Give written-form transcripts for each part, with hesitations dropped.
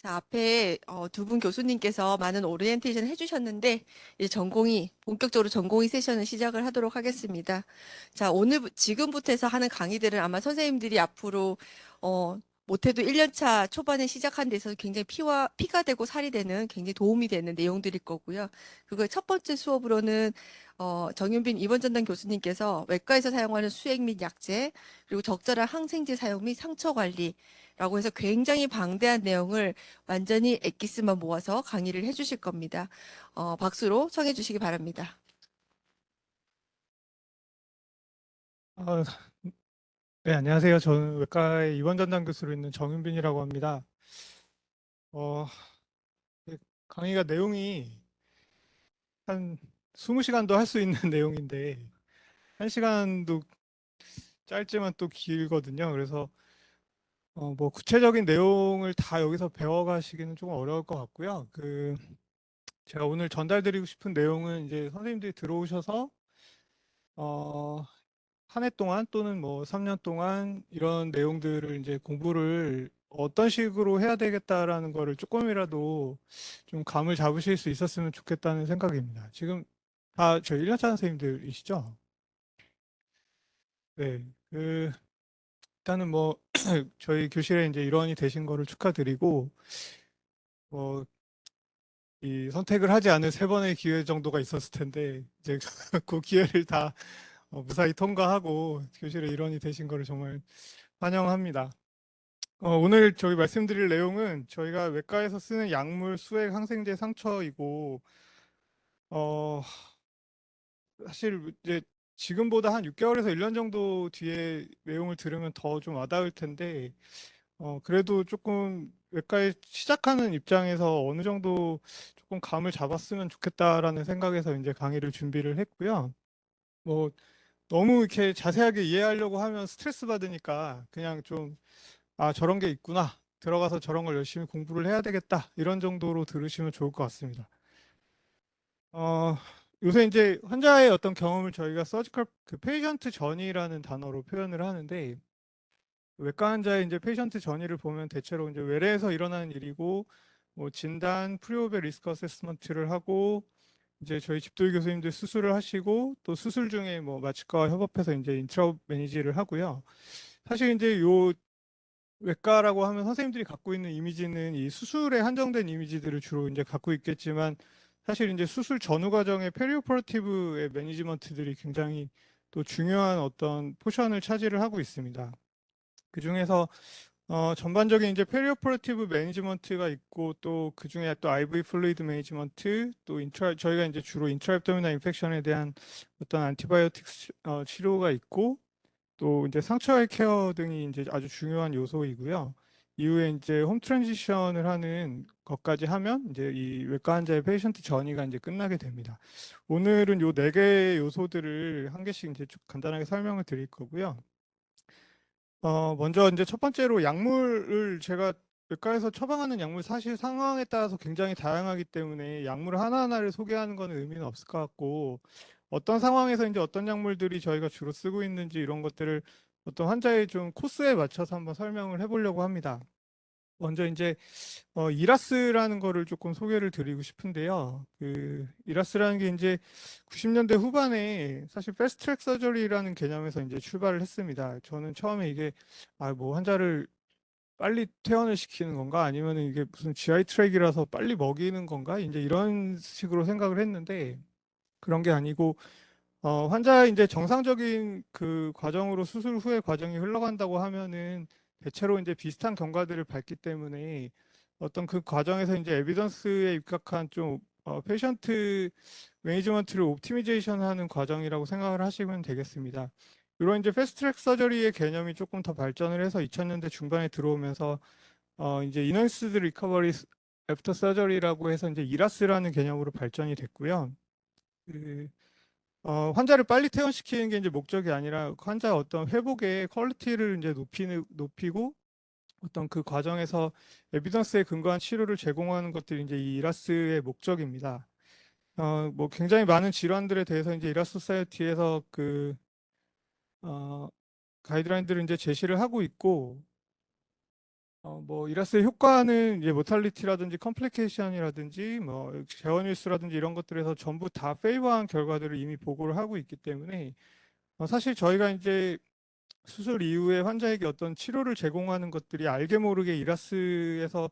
자, 앞에 두 분 교수님께서 많은 오리엔테이션 해주셨는데, 이제 본격적으로 전공의 세션을 시작을 하도록 하겠습니다. 자, 지금부터 해서 하는 강의들은 아마 선생님들이 앞으로, 못해도 1년차 초반에 시작한 데 있어서 굉장히 피가 되고 살이 되는 굉장히 도움이 되는 내용들일 거고요. 그거 첫 번째 수업으로는, 정윤빈 입원전담 교수님께서 외과에서 사용하는 수액 및 약제, 그리고 적절한 항생제 사용 및 상처 관리라고 해서 굉장히 방대한 내용을 완전히 엑기스만 모아서 강의를 해주실 겁니다. 박수로 청해 주시기 바랍니다. 아, 네, 안녕하세요. 저는 외과의 입원 전담 교수로 있는 정윤빈이라고 합니다. 어, 네, 강의가 내용이 한 20시간도 할 수 있는 내용인데, 1시간도 짧지만 또 길거든요. 그래서 뭐 구체적인 내용을 다 여기서 배워가시기는 조금 어려울 것 같고요. 제가 오늘 전달드리고 싶은 내용은 이제 선생님들이 들어오셔서 어, 한 해 동안 또는 뭐 3년 동안 이런 내용들을 이제 공부를 어떤 식으로 해야 되겠다라는 거를 조금이라도 좀 감을 잡으실 수 있었으면 좋겠다는 생각입니다. 지금 다 저희 1년차 선생님들이시죠? 네. 일단은 뭐 저희 교실에 이제 일원이 되신 거를 축하드리고 뭐 이 선택을 하지 않을 세 번의 기회 정도가 있었을 텐데 이제 그 기회를 다 무사히 통과하고 교실의 일원이 되신 거를 정말 환영합니다. 오늘 저희 말씀드릴 내용은 저희가 외과에서 쓰는 약물, 수액, 항생제, 상처이고, 어, 사실 이제 지금보다 한 6개월에서 1년 정도 뒤에 내용을 들으면 더 좀 와닿을 텐데, 그래도 조금 외과에 시작하는 입장에서 어느 정도 조금 감을 잡았으면 좋겠다라는 생각에서 이제 강의를 준비를 했고요. 뭐, 너무 이렇게 자세하게 이해하려고 하면 스트레스 받으니까 그냥 좀 저런 게 있구나. 들어가서 저런 걸 열심히 공부를 해야 되겠다. 이런 정도로 들으시면 좋을 것 같습니다. 어, 요새 이제 환자의 어떤 경험을 저희가 서지컬 그 페이션트 전이라는 단어로 표현을 하는데 외과 환자의 이제 페이션트 전이를 보면 대체로 이제 외래에서 일어나는 일이고 뭐 진단, 프리오베 리스크 어세스먼트를 하고 이제 저희 집도의 교수님들 수술을 하시고 또 수술 중에 뭐 마취과와 협업해서 이제 인트라 매니지를 하고요. 사실 이제 요 외과라고 하면 선생님들이 갖고 있는 이미지는 이 수술에 한정된 이미지들을 주로 이제 갖고 있겠지만 사실 이제 수술 전후 과정의 페리오퍼레이티브의 매니지먼트들이 굉장히 또 중요한 어떤 포션을 차지를 하고 있습니다. 그 중에서 전반적인 이제 페리오퍼레이티브 매니지먼트가 있고 또 그 중에 또 IV 플루이드 매니지먼트 또 저희가 이제 주로 인트라앱도미널 인펙션에 대한 어떤 안티바이오틱 치료가 있고 또 이제 상처의 케어 등이 이제 아주 중요한 요소이고요. 이후에 이제 홈 트랜지션을 하는 것까지 하면 이제 이 외과 환자의 페이션트 전이가 이제 끝나게 됩니다. 오늘은 요 네 개의 요소들을 한 개씩 이제 쭉 간단하게 설명을 드릴 거고요. 먼저 이제 첫 번째로 약물을 제가 외과에서 처방하는 약물 사실 상황에 따라서 굉장히 다양하기 때문에 약물 하나하나를 소개하는 거는 의미는 없을 것 같고 어떤 상황에서 이제 어떤 약물들이 저희가 주로 쓰고 있는지 이런 것들을 어떤 환자의 좀 코스에 맞춰서 한번 설명을 해보려고 합니다. 먼저 이제 이라스라는 거를 조금 소개를 드리고 싶은데요. 그 이라스라는 게 이제 90년대 후반에 사실 패스트트랙 서저리라는 개념에서 이제 출발을 했습니다. 저는 처음에 이게 뭐 환자를 빨리 퇴원을 시키는 건가 아니면 이게 무슨 GI 트랙이라서 빨리 먹이는 건가 이제 이런 식으로 생각을 했는데 그런 게 아니고 환자 이제 정상적인 그 과정으로 수술 후의 과정이 흘러간다고 하면은 대체로 이제 비슷한 경과들을 밟기 때문에 어떤 그 과정에서 이제 에비던스에 입각한 좀 페이션트 매니지먼트를 옵티미제이션 하는 과정이라고 생각을 하시면 되겠습니다. 이런 이제 패스트트랙 서저리의 개념이 조금 더 발전을 해서 2000년대 중반에 들어오면서 이제 이너스드 리커버리 애프터 서저리라고 해서 이제 이라스라는 개념으로 발전이 됐고요. 그 환자를 빨리 퇴원시키는 게 이제 목적이 아니라 환자 어떤 회복의 퀄리티를 이제 높이고 어떤 그 과정에서 에비던스에 근거한 치료를 제공하는 것들이 이제 이 이라스의 목적입니다. 뭐 굉장히 많은 질환들에 대해서 이제 이라스 소사이어티에서 어, 가이드라인들을 이제 제시를 하고 있고 뭐 이라스의 효과는 이제 모탈리티라든지 컴플리케이션이라든지 뭐 재원일수라든지 이런 것들에서 전부 다 페이버한 결과들을 이미 보고를 하고 있기 때문에 사실 저희가 이제 수술 이후에 환자에게 어떤 치료를 제공하는 것들이 알게 모르게 이라스에서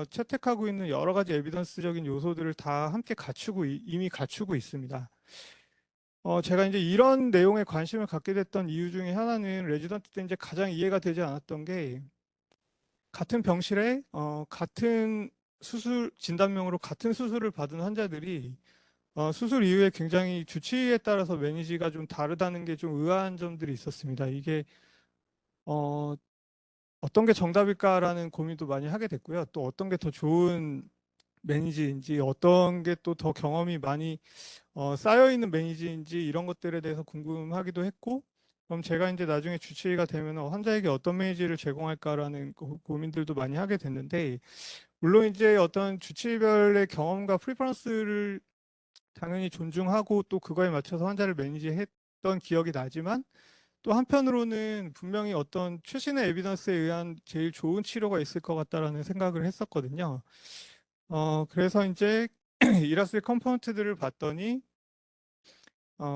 채택하고 있는 여러 가지 에비던스적인 요소들을 다 함께 갖추고 이미 갖추고 있습니다. 제가 이제 이런 내용에 관심을 갖게 됐던 이유 중에 하나는 레지던트 때 이제 가장 이해가 되지 않았던 게 같은 병실에 같은 수술 진단명으로 같은 수술을 받은 환자들이 수술 이후에 굉장히 주치의에 따라서 매니지가 좀 다르다는 게 좀 의아한 점들이 있었습니다. 이게 어, 어떤 게 정답일까라는 고민도 많이 하게 됐고요. 또 어떤 게 더 좋은 매니지인지, 어떤 게 또 더 경험이 많이 쌓여 있는 매니지인지 이런 것들에 대해서 궁금하기도 했고, 그럼 제가 이제 나중에 주치의가 되면 환자에게 어떤 매니지를 제공할까라는 고민들도 많이 하게 됐는데, 물론 이제 어떤 주치의별의 경험과 프리퍼런스를 당연히 존중하고 또 그거에 맞춰서 환자를 매니지했던 기억이 나지만 또 한편으로는 분명히 어떤 최신의 에비던스에 의한 제일 좋은 치료가 있을 것 같다라는 생각을 했었거든요. 그래서 이제 이라스의 컴포넌트들을 봤더니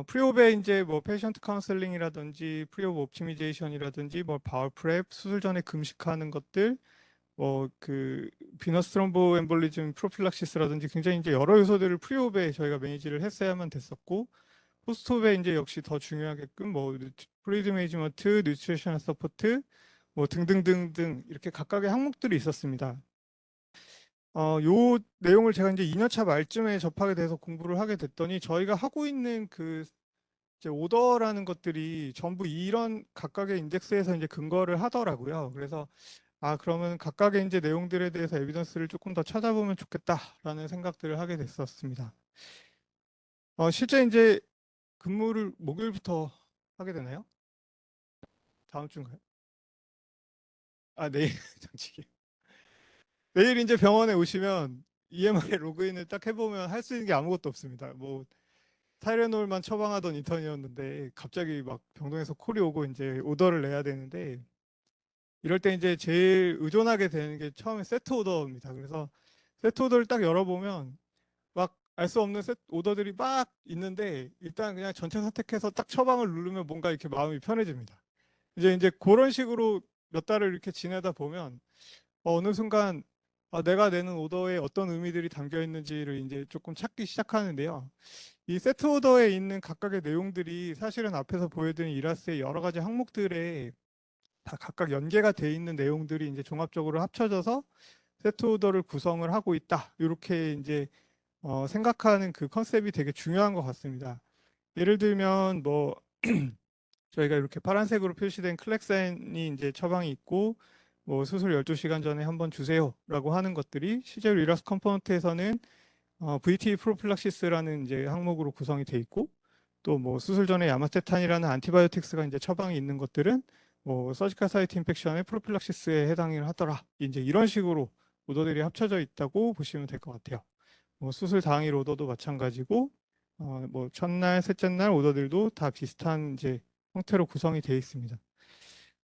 프리옵에 이제 뭐 페이션트 카운셀링이라든지 프리옵 옵티미제이션이라든지 뭐 바울 프랩 수술 전에 금식하는 것들 뭐 그 비너스 트롬보 엠볼리즘 프로필락시스라든지 굉장히 이제 여러 요소들을 프리옵에 저희가 매니지를 했어야만 됐었고 포스트옵에 이제 역시 더 중요하게끔 뭐 프리드 매니지먼트, 뉴트리셔널 서포트 뭐 등등등등 이렇게 각각의 항목들이 있었습니다. 요 내용을 제가 이제 2년차 말쯤에 접하게 돼서 공부를 하게 됐더니 저희가 하고 있는 그 이제 오더라는 것들이 전부 이런 각각의 인덱스에서 이제 근거를 하더라고요. 그래서 그러면 각각의 이제 내용들에 대해서 에비던스를 조금 더 찾아보면 좋겠다라는 생각들을 하게 됐었습니다. 실제 이제 근무를 목요일부터 하게 되나요? 다음 주인가요? 내일 정직이. 내일 이제 병원에 오시면 EMI 로그인을 딱 해보면 할 수 있는 게 아무것도 없습니다. 뭐 타이레놀만 처방하던 인턴이었는데 갑자기 막 병동에서 콜이 오고 이제 오더를 내야 되는데 이럴 때 이제 제일 의존하게 되는 게 처음에 세트 오더입니다. 그래서 세트 오더를 딱 열어보면 막 알 수 없는 오더들이 막 있는데 일단 그냥 전체 선택해서 딱 처방을 누르면 뭔가 이렇게 마음이 편해집니다. 이제 그런 식으로 몇 달을 이렇게 지내다 보면 어느 순간 내가 내는 오더에 어떤 의미들이 담겨 있는지를 이제 조금 찾기 시작하는데요. 이 세트 오더에 있는 각각의 내용들이 사실은 앞에서 보여드린 이라스의 여러 가지 항목들에 다 각각 연계가 돼 있는 내용들이 이제 종합적으로 합쳐져서 세트 오더를 구성을 하고 있다. 이렇게 이제 생각하는 그 컨셉이 되게 중요한 것 같습니다. 예를 들면 뭐 저희가 이렇게 파란색으로 표시된 클렉산이 이제 처방이 있고 뭐 수술 12시간 전에 한번 주세요라고 하는 것들이 실제로 이라스 컴포넌트에서는 VT 프로필락시스라는 이제 항목으로 구성이 돼 있고 또 뭐 수술 전에 야마테탄이라는 안티바이오틱스가 이제 처방이 있는 것들은 뭐 서지컬 사이트 인펙션의 프로필락시스에 해당을 하더라. 이제 이런 식으로 오더들이 합쳐져 있다고 보시면 될 것 같아요. 뭐 수술 당일 오더도 마찬가지고 뭐 첫날, 셋째 날 오더들도 다 비슷한 이제 형태로 구성이 되어 있습니다.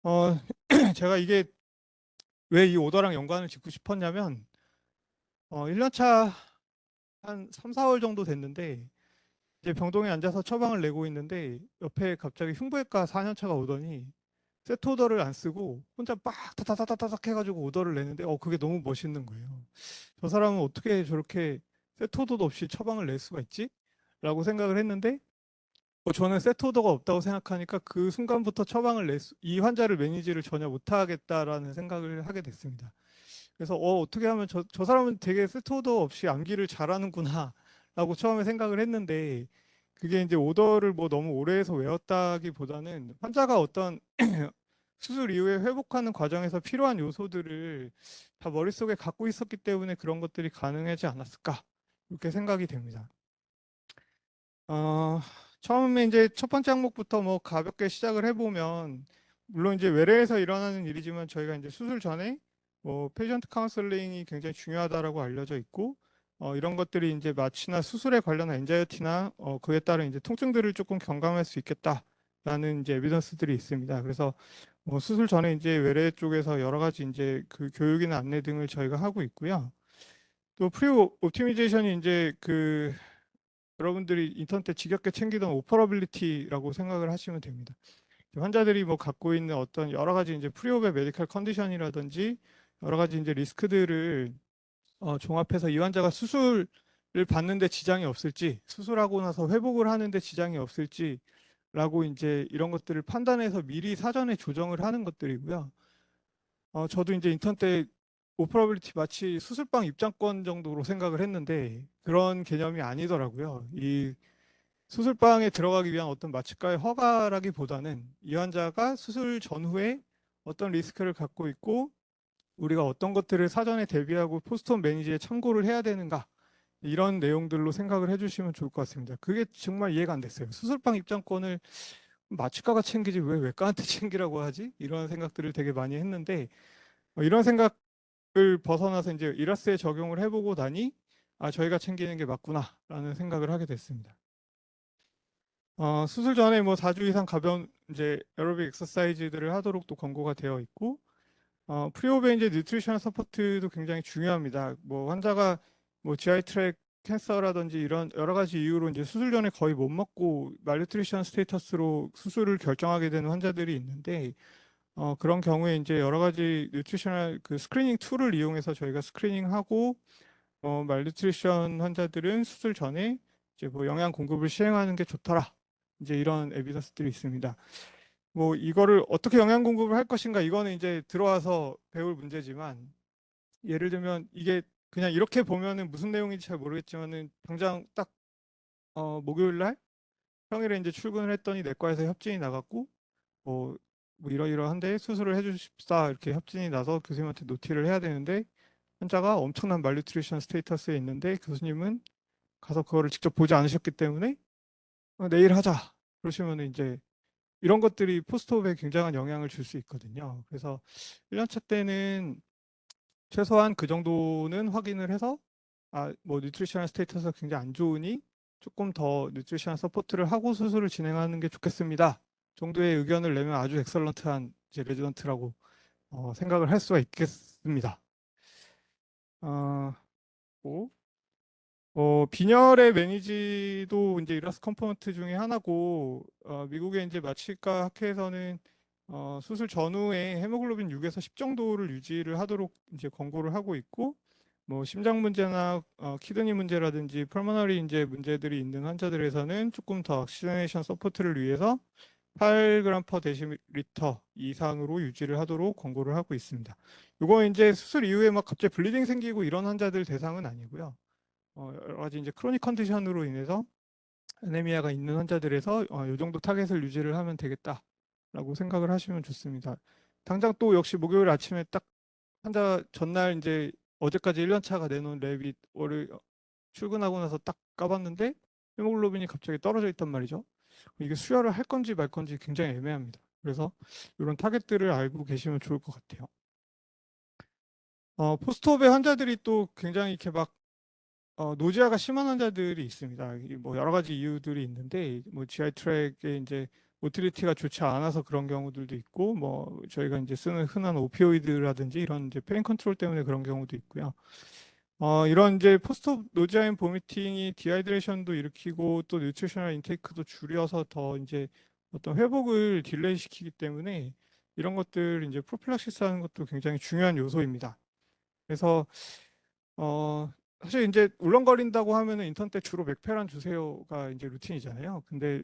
어, 제가 이게 왜 이 오더랑 연관을 짓고 싶었냐면 1년차 한 3, 4월 정도 됐는데 이제 병동에 앉아서 처방을 내고 있는데 옆에 갑자기 흉부외과 4년차가 오더니 세트 오더를 안 쓰고 혼자 막 타타타타닥 해가지고 오더를 내는데 그게 너무 멋있는 거예요. 저 사람은 어떻게 저렇게 세트 오더도 없이 처방을 낼 수가 있지? 라고 생각을 했는데 저는 세트 오더가 없다고 생각하니까 그 순간부터 이 환자를 매니지를 전혀 못하겠다라는 생각을 하게 됐습니다. 그래서 어떻게 하면 저 사람은 되게 세트 오더 없이 암기를 잘하는구나 라고 처음에 생각을 했는데 그게 이제 오더를 뭐 너무 오래 해서 외웠다기보다는 환자가 어떤 수술 이후에 회복하는 과정에서 필요한 요소들을 다 머릿속에 갖고 있었기 때문에 그런 것들이 가능하지 않았을까 이렇게 생각이 됩니다. 어, 처음에 이제 첫 번째 항목부터 뭐 가볍게 시작을 해보면 물론 이제 외래에서 일어나는 일이지만 저희가 이제 수술 전에 뭐 페이션트 카운슬링이 굉장히 중요하다라고 알려져 있고 이런 것들이 이제 마취나 수술에 관련한 엔자이티나 그에 따른 이제 통증들을 조금 경감할 수 있겠다 이제 에비던스들이 있습니다. 그래서 수술 전에 이제 외래 쪽에서 여러 가지 이제 그 교육이나 안내 등을 저희가 하고 있고요. 또 프리 옵티미제이션이 이제 그 여러분들이 인터넷 때 지겹게 챙기던 오퍼러빌리티라고 생각을 하시면 됩니다. 환자들이 뭐 갖고 있는 어떤 여러 가지 이제 프리옵의 메디컬 컨디션이라든지 여러 가지 이제 리스크들을 종합해서 이 환자가 수술을 받는데 지장이 없을지, 수술하고 나서 회복을 하는데 지장이 없을지라고 이제 이런 것들을 판단해서 미리 사전에 조정을 하는 것들이고요. 저도 이제 인턴 때 오퍼러빌리티 마치 수술방 입장권 정도로 생각을 했는데 그런 개념이 아니더라고요. 이 수술방에 들어가기 위한 어떤 마취과의 허가라기보다는 이 환자가 수술 전후에 어떤 리스크를 갖고 있고 우리가 어떤 것들을 사전에 대비하고 포스트업 매니지에 참고를 해야 되는가 이런 내용들로 생각을 해주시면 좋을 것 같습니다. 그게 정말 이해가 안 됐어요. 수술방 입장권을 마취과가 챙기지 왜 외과한테 챙기라고 하지? 이런 생각들을 되게 많이 했는데 이런 생각을 벗어나서 이제 이라스에 적용을 해보고 나니 저희가 챙기는 게 맞구나라는 생각을 하게 됐습니다. 수술 전에 뭐 4주 이상 가벼운 이제 에어로빅 엑서사이즈들을 하도록 또 권고가 되어 있고 프리오베 이제 뉴트리션 서포트도 굉장히 중요합니다. 뭐 환자가 뭐 GI 트랙 캔서라든지 이런 여러 가지 이유로 이제 수술 전에 거의 못 먹고 말뉴트리션 스테이터스로 수술을 결정하게 되는 환자들이 있는데 그런 경우에 이제 여러 가지 뉴트리셔널 그 스크리닝 툴을 이용해서 저희가 스크리닝하고 말뉴트리션 환자들은 수술 전에 이제 뭐 영양 공급을 시행하는 게 좋더라. 이제 이런 에비던스들이 있습니다. 뭐 이거를 어떻게 영양 공급을 할 것인가 이거는 이제 들어와서 배울 문제지만 예를 들면 이게 그냥 이렇게 보면은 무슨 내용인지 잘 모르겠지만은 당장 딱 목요일 날 평일에 이제 출근을 했더니 내과에서 협진이 나갔고 뭐, 뭐 이러이러한데 수술을 해주십사 이렇게 협진이 나서 교수님한테 노티를 해야 되는데 환자가 엄청난 말뉴트리션 스테이터스에 있는데 교수님은 가서 그거를 직접 보지 않으셨기 때문에 내일 하자 그러시면 이제 이런 것들이 포스트옵에 굉장한 영향을 줄 수 있거든요. 그래서 1년차 때는 최소한 그 정도는 확인을 해서 뭐 뉴트리션 스테이터스가 굉장히 안 좋으니 조금 더 뉴트리션 서포트를 하고 수술을 진행하는 게 좋겠습니다. 정도의 의견을 내면 아주 엑설런트한 이제 레지던트라고 생각을 할 수가 있겠습니다. 어, 뭐, 빈혈의 매니지도 이제 이라스 컴포넌트 중에 하나고 미국의 이제 마취과 학회에서는 수술 전후에 헤모글로빈 6에서 10 정도를 유지를 하도록 이제 권고를 하고 있고 뭐 심장 문제나 키드니 문제라든지 펄모너리 이제 문제들이 있는 환자들에서는 조금 더 옥시저네이션 서포트를 위해서 8g per 데시리터 이상으로 유지를 하도록 권고를 하고 있습니다. 이거 이제 수술 이후에 막 갑자기 블리딩 생기고 이런 환자들 대상은 아니고요. 여러 가지 이제 크로닉 컨디션으로 인해서 아네미아가 있는 환자들에서 이 정도 타겟을 유지를 하면 되겠다라고 생각을 하시면 좋습니다. 당장 또 역시 목요일 아침에 딱 환자 전날 이제 어제까지 1년 차가 내놓은 랩이 월요일 출근하고 나서 딱 까봤는데 헤모글로빈이 갑자기 떨어져 있단 말이죠. 이게 수혈을 할 건지 말 건지 굉장히 애매합니다. 그래서 이런 타겟들을 알고 계시면 좋을 것 같아요. 포스트옵의 환자들이 또 굉장히 이렇게 막 노지아가 심한 환자들이 있습니다. 뭐 여러 가지 이유들이 있는데 뭐 GI 트랙에 이제 모틸리티가 좋지 않아서 그런 경우들도 있고 뭐 저희가 이제 쓰는 흔한 오피오이드라든지 이런 이제 페인 컨트롤 때문에 그런 경우도 있고요. 이런 이제 포스트 노지아인 보미팅이 디하이드레이션도 일으키고 또 뉴트리셔널 인테이크도 줄여서 더 이제 어떤 회복을 딜레이 시키기 때문에 이런 것들 이제 프로필락시스 하는 것도 굉장히 중요한 요소입니다. 그래서 어 사실 이제 울렁거린다고 하면은 인턴 때 주로 맥페란 주세요가 이제 루틴이잖아요. 근데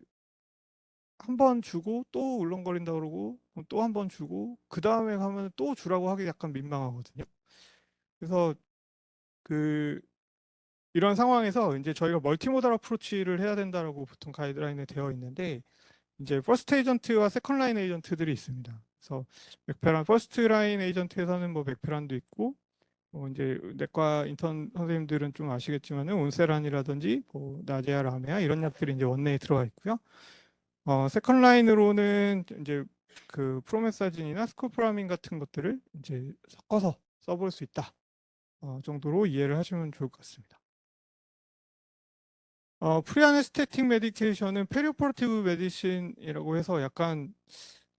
한 번 주고 또 울렁거린다 그러고 또 한 번 주고 그 다음에 가면 또 주라고 하기 약간 민망하거든요. 그래서 그 이런 상황에서 이제 저희가 멀티모달 어프로치를 해야 된다라고 보통 가이드라인에 되어 있는데 이제 퍼스트 에이전트와 세컨 라인 에이전트들이 있습니다. 그래서 맥페란 퍼스트 라인 에이전트에서는 뭐 맥페란도 있고 이제 내과 인턴 선생님들은 좀 아시겠지만은 온세란이라든지 뭐 나제아 라메아 이런 약들이 이제 원내에 들어가 있고요. 세컨 라인으로는 이제 그 프로메사진이나 스코프라민 같은 것들을 이제 섞어서 써볼 수 있다 정도로 이해를 하시면 좋을 것 같습니다. 프리아네스테틱 메디케이션은 페리오퍼레티브 메디신이라고 해서 약간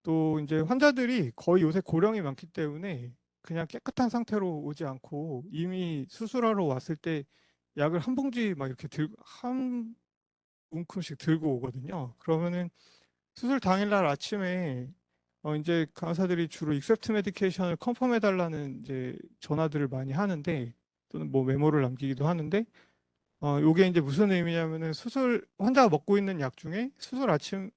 또 이제 환자들이 거의 요새 고령이 많기 때문에 그냥 깨끗한 상태로 오지 않고 이미 수술하러 왔을 때 약을 한 봉지 막 이렇게 한 움큼씩 들고 오거든요. 그러면은 수술 당일날 아침에 이제 간호사들이 주로 익셉트 메디케이션을 컨펌 해달라는 이제 전화들을 많이 하는데 또는 뭐 메모를 남기기도 하는데 요게 이제 무슨 의미냐면은 수술 환자가 먹고 있는 약 중에 수술 아침에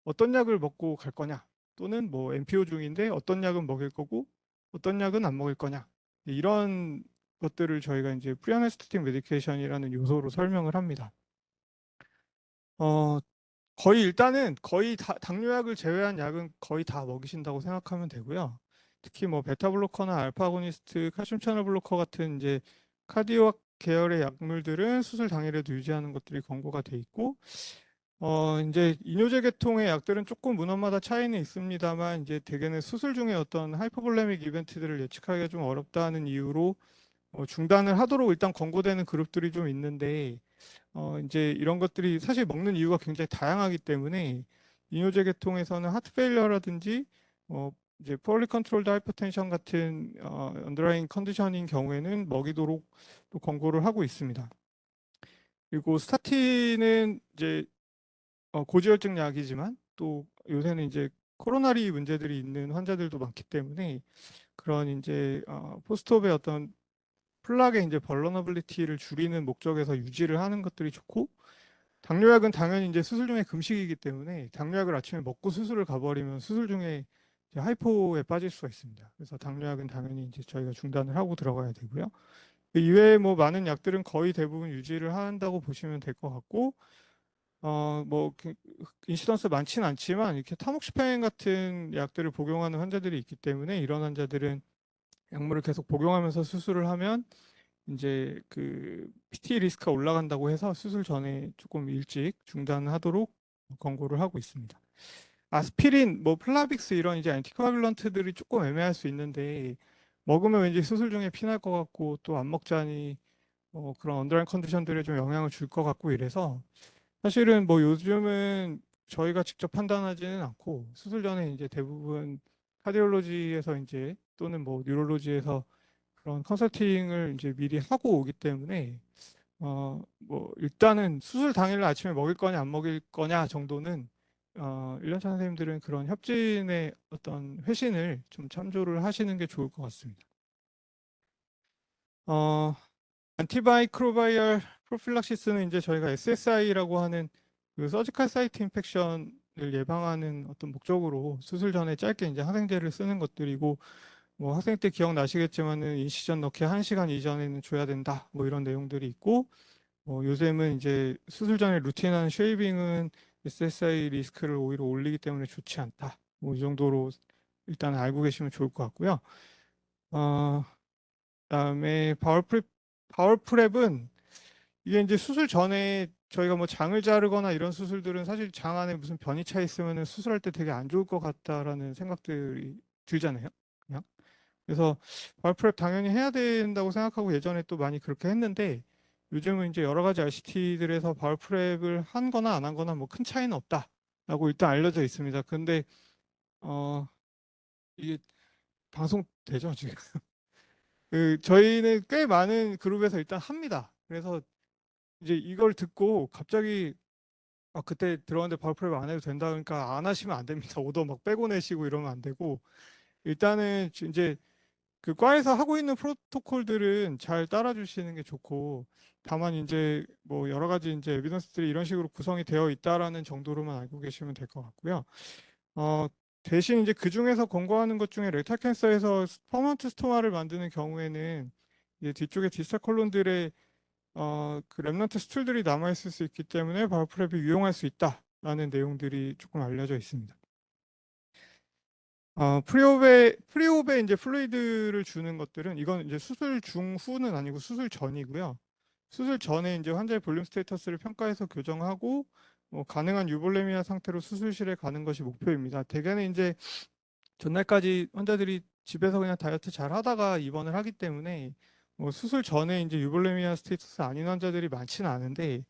어떤 약을 먹고 갈 거냐 또는 뭐 MPO 중인데 어떤 약은 먹일 거고 어떤 약은 안 먹을 거냐 이런 것들을 저희가 이제 프리아네스테틱 메디케이션이라는 요소로 설명을 합니다. 어, 거의 일단은 거의 다 당뇨약을 제외한 약은 거의 다 먹이신다고 생각하면 되고요. 특히 뭐 베타 블로커나 알파 아고니스트, 칼슘 채널 블로커 같은 이제 카디오 계열의 약물들은 수술 당일에도 유지하는 것들이 권고가 돼 있고, 이제 이뇨제 계통의 약들은 조금 문헌마다 차이는 있습니다만, 이제 대개는 수술 중에 어떤 하이퍼볼레믹 이벤트들을 예측하기가 좀 어렵다는 이유로 중단을 하도록 일단 권고되는 그룹들이 좀 있는데, 이제 이런 것들이 사실 먹는 이유가 굉장히 다양하기 때문에 이뇨제 계통에서는 하트 페일러라든지 이제 포orly 컨트롤드 하이퍼텐션 같은 언더라인 컨디션인 경우에는 먹이도록 또 권고를 하고 있습니다. 그리고 스타틴은 이제 고지혈증 약이지만 또 요새는 이제 코로나리 문제들이 있는 환자들도 많기 때문에 그런 이제 포스트옵의 어떤 플락의 이제 벌러너빌리티를 줄이는 목적에서 유지를 하는 것들이 좋고 당뇨약은 당연히 이제 수술 중에 금식이기 때문에 당뇨약을 아침에 먹고 수술을 가버리면 수술 중에 이제 하이포에 빠질 수가 있습니다. 그래서 당뇨약은 당연히 이제 저희가 중단을 하고 들어가야 되고요. 그 이외에 뭐 많은 약들은 거의 대부분 유지를 한다고 보시면 될 것 같고, 뭐 인시던스 많지는 않지만 이렇게 타목시펜 같은 약들을 복용하는 환자들이 있기 때문에 이런 환자들은 약물을 계속 복용하면서 수술을 하면 이제 그 PT 리스크가 올라간다고 해서 수술 전에 조금 일찍 중단하도록 권고를 하고 있습니다. 아스피린, 뭐 플라빅스 이런 이제 안티코아뷸런트들이 조금 애매할 수 있는데 먹으면 왠지 수술 중에 피날 것 같고 또 안 먹자니 그런 언더라인 컨디션들에 좀 영향을 줄 것 같고 이래서 사실은 뭐 요즘은 저희가 직접 판단하지는 않고 수술 전에 이제 대부분 카디올로지에서 이제 또는 뭐 뉴럴로지에서 그런 컨설팅을 이제 미리 하고 오기 때문에 뭐 일단은 수술 당일 아침에 먹일 거냐 안 먹일 거냐 정도는 1년차 선생님들은 그런 협진의 어떤 회신을 좀 참조를 하시는 게 좋을 것 같습니다. 어, 안티바이크로바이얼 프로필락시스는 이제 저희가 SSI라고 하는 그 서지컬 사이트 인펙션을 예방하는 어떤 목적으로 수술 전에 짧게 이제 항생제를 쓰는 것들이고 뭐 학생 때 기억나시겠지만은 인시전 넣기 1시간 이전에는 줘야 된다. 뭐 이런 내용들이 있고 요즘은 이제 수술 전에 루틴한 쉐이빙은 SSI 리스크를 오히려 올리기 때문에 좋지 않다. 뭐 이 정도로 일단 알고 계시면 좋을 것 같고요. 어, 그다음에 바울프랩은 이게 이제 수술 전에 저희가 뭐 장을 자르거나 이런 수술들은 사실 장 안에 무슨 변이 차 있으면은 수술할 때 되게 안 좋을 것 같다라는 생각들이 들잖아요. 그냥. 그래서 바울프랩 당연히 해야 된다고 생각하고 예전에 또 많이 그렇게 했는데 요즘은 이제 여러 가지 RCT들에서 바울프랩을 한 거나 안 한 거나 뭐 큰 차이는 없다라고 일단 알려져 있습니다. 근데 어 이게 방송되죠, 지금? 저희는 꽤 많은 그룹에서 일단 합니다. 그래서 이제 이걸 듣고 갑자기 그때 들어갔는데 바울프랩 안 해도 된다 그러니까 안 하시면 안 됩니다. 오더 막 빼고 내시고 이러면 안 되고 일단은 이제 그 과에서 하고 있는 프로토콜들은 잘 따라주시는 게 좋고 다만 이제 뭐 여러 가지 이제 에비던스들이 이런 식으로 구성이 되어 있다라는 정도로만 알고 계시면 될 것 같고요. 어, 대신 이제 그 중에서 권고하는 것 중에 렉탈 캔서에서 퍼먼트 스토마를 만드는 경우에는 이제 뒤쪽에 디스탈 콜론들의 그 렘넌트 스툴들이 남아 있을 수 있기 때문에 바울프랩이 유용할 수 있다라는 내용들이 조금 알려져 있습니다. 프리옵에 이제 플루이드를 주는 것들은 이건 이제 수술 중후는 아니고 수술 전이고요. 수술 전에 이제 환자의 볼륨 스테이터스를 평가해서 교정하고 가능한 유볼레미아 상태로 수술실에 가는 것이 목표입니다. 대개는 이제 전날까지 환자들이 집에서 그냥 다이어트 잘 하다가 입원을 하기 때문에 수술 전에 이제 유볼레미아 스테이터스 아닌 환자들이 많지는 않은데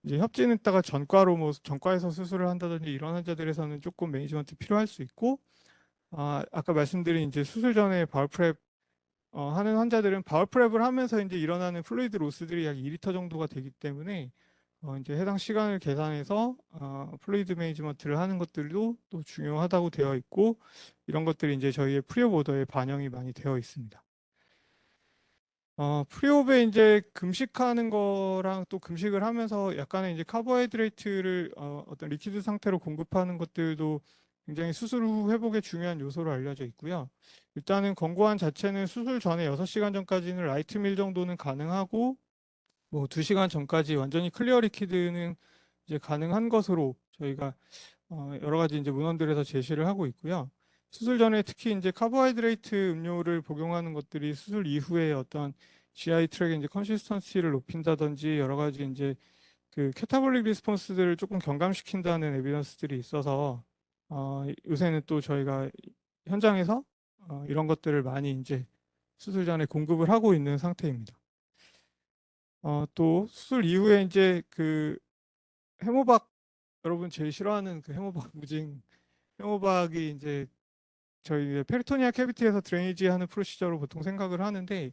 이제 협진 했다가 전과로 뭐 전과에서 수술을 한다든지 이런 환자들에서는 조금 매니지먼트 필요할 수 있고, 아까 말씀드린 이제 수술 전에 바울 프렙 하는 환자들은 바울 프렙을 하면서 이제 일어나는 플루이드 로스들이 약 2리터 정도가 되기 때문에 이제 해당 시간을 계산해서 플루이드 매니지먼트를 하는 것들도 또 중요하다고 되어 있고, 이런 것들이 이제 저희의 프리옵 오더에 반영이 많이 되어 있습니다. 프리옵에 이제 금식하는 거랑 또 금식을 하면서 약간의 이제 카보하이드레이트를 어떤 리퀴드 상태로 공급하는 것들도 굉장히 수술 후 회복에 중요한 요소로 알려져 있고요. 일단은 권고안 자체는 수술 전에 6시간 전까지는 라이트 밀 정도는 가능하고, 뭐 2시간 전까지 완전히 클리어 리퀴드는 이제 가능한 것으로 저희가 여러 가지 이제 문헌들에서 제시를 하고 있고요. 수술 전에 특히 이제 카보하이드레이트 음료를 복용하는 것들이 수술 이후에 어떤 GI 트랙의 이제 컨시스턴시를 높인다든지 여러 가지 이제 그 캐타볼릭 리스폰스들을 조금 경감시킨다는 에비던스들이 있어서 요새는 또 저희가 현장에서 이런 것들을 많이 이제 수술 전에 공급을 하고 있는 상태입니다. 또 수술 이후에 이제 그 해모박, 여러분 제일 싫어하는 그 해모박 무징 해모박이 이제 저희 페리토니아 캐비티에서 드레이지 하는 프로시저로 보통 생각을 하는데,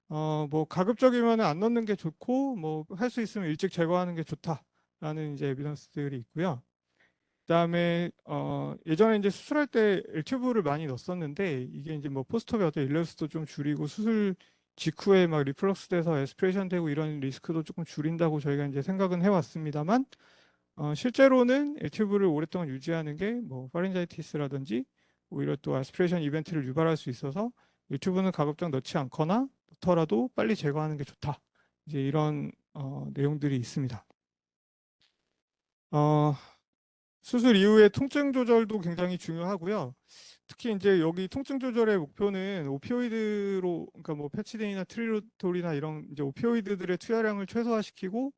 뭐 가급적이면 안 넣는 게 좋고 뭐 할 수 있으면 일찍 제거하는 게 좋다라는 이제 에비던스들이 있고요. 그다음에 예전에 이제 수술할 때 L튜브를 많이 넣었었는데, 이게 이제 뭐 포스트옵의 어떤 일레스도 좀 줄이고 수술 직후에 막 리플럭스 돼서 에스피레이션 되고 이런 리스크도 조금 줄인다고 저희가 이제 생각은 해왔습니다만, 실제로는 L튜브를 오랫동안 유지하는 게 뭐 파린자이티스라든지 오히려 또 아스피레이션 이벤트를 유발할 수 있어서 L튜브는 가급적 넣지 않거나 넣더라도 빨리 제거하는 게 좋다. 이제 이런 내용들이 있습니다. 어, 수술 이후에 통증 조절도 굉장히 중요하고요. 특히 이제 여기 통증 조절의 목표는 오피오이드로, 그러니까 뭐 페치딘이나 트리도톨이나 이런 이제 오피오이드들의 투여량을 최소화시키고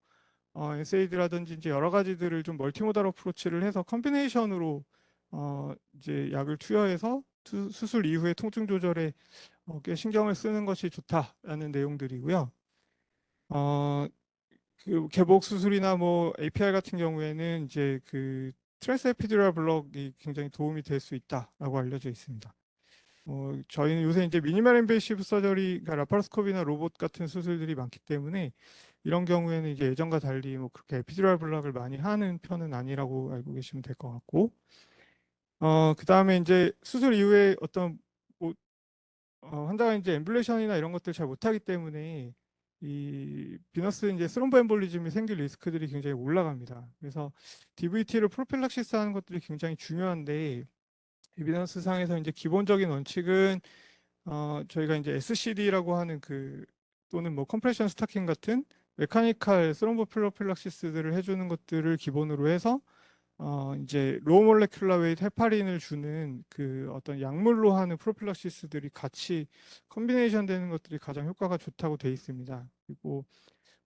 NSAID라든지 이제 여러 가지들을 좀 멀티모달 어프로치를 해서 컨비네이션으로 이제 약을 투여해서 수술 이후에 통증 조절에 꽤 신경을 쓰는 것이 좋다라는 내용들이고요. 어, 그 개복 수술이나 뭐 APR 같은 경우에는 이제 그 트랜스 에피듀랄 블럭이 굉장히 도움이 될 수 있다라고 알려져 있습니다. 저희는 요새 이제 미니멀 인베이시브 서저리, 그러니까 라파로스코피나 로봇 같은 수술들이 많기 때문에 이런 경우에는 이제 예전과 달리 뭐 그렇게 에피듀랄 블락을 많이 하는 편은 아니라고 알고 계시면 될 것 같고, 그다음에 이제 수술 이후에 어떤 뭐, 환자가 이제 엠블레이션이나 이런 것들 잘 못하기 때문에 이 비너스 이제 스롬보 엠볼리즘이 생길 리스크들이 굉장히 올라갑니다. 그래서 DVT를 프로필락시스 하는 것들이 굉장히 중요한데, 에비던스 상에서 이제 기본적인 원칙은 저희가 이제 SCD라고 하는 그 또는 뭐 컴프레션 스타킹 같은 메카니컬 스롬보 필로필락시스들을 해주는 것들을 기본으로 해서 이제 로우 몰레큘러 웨이트 헤파린을 주는 그 어떤 약물로 하는 프로필락시스들이 같이 컨비네이션 되는 것들이 가장 효과가 좋다고 돼 있습니다. 그리고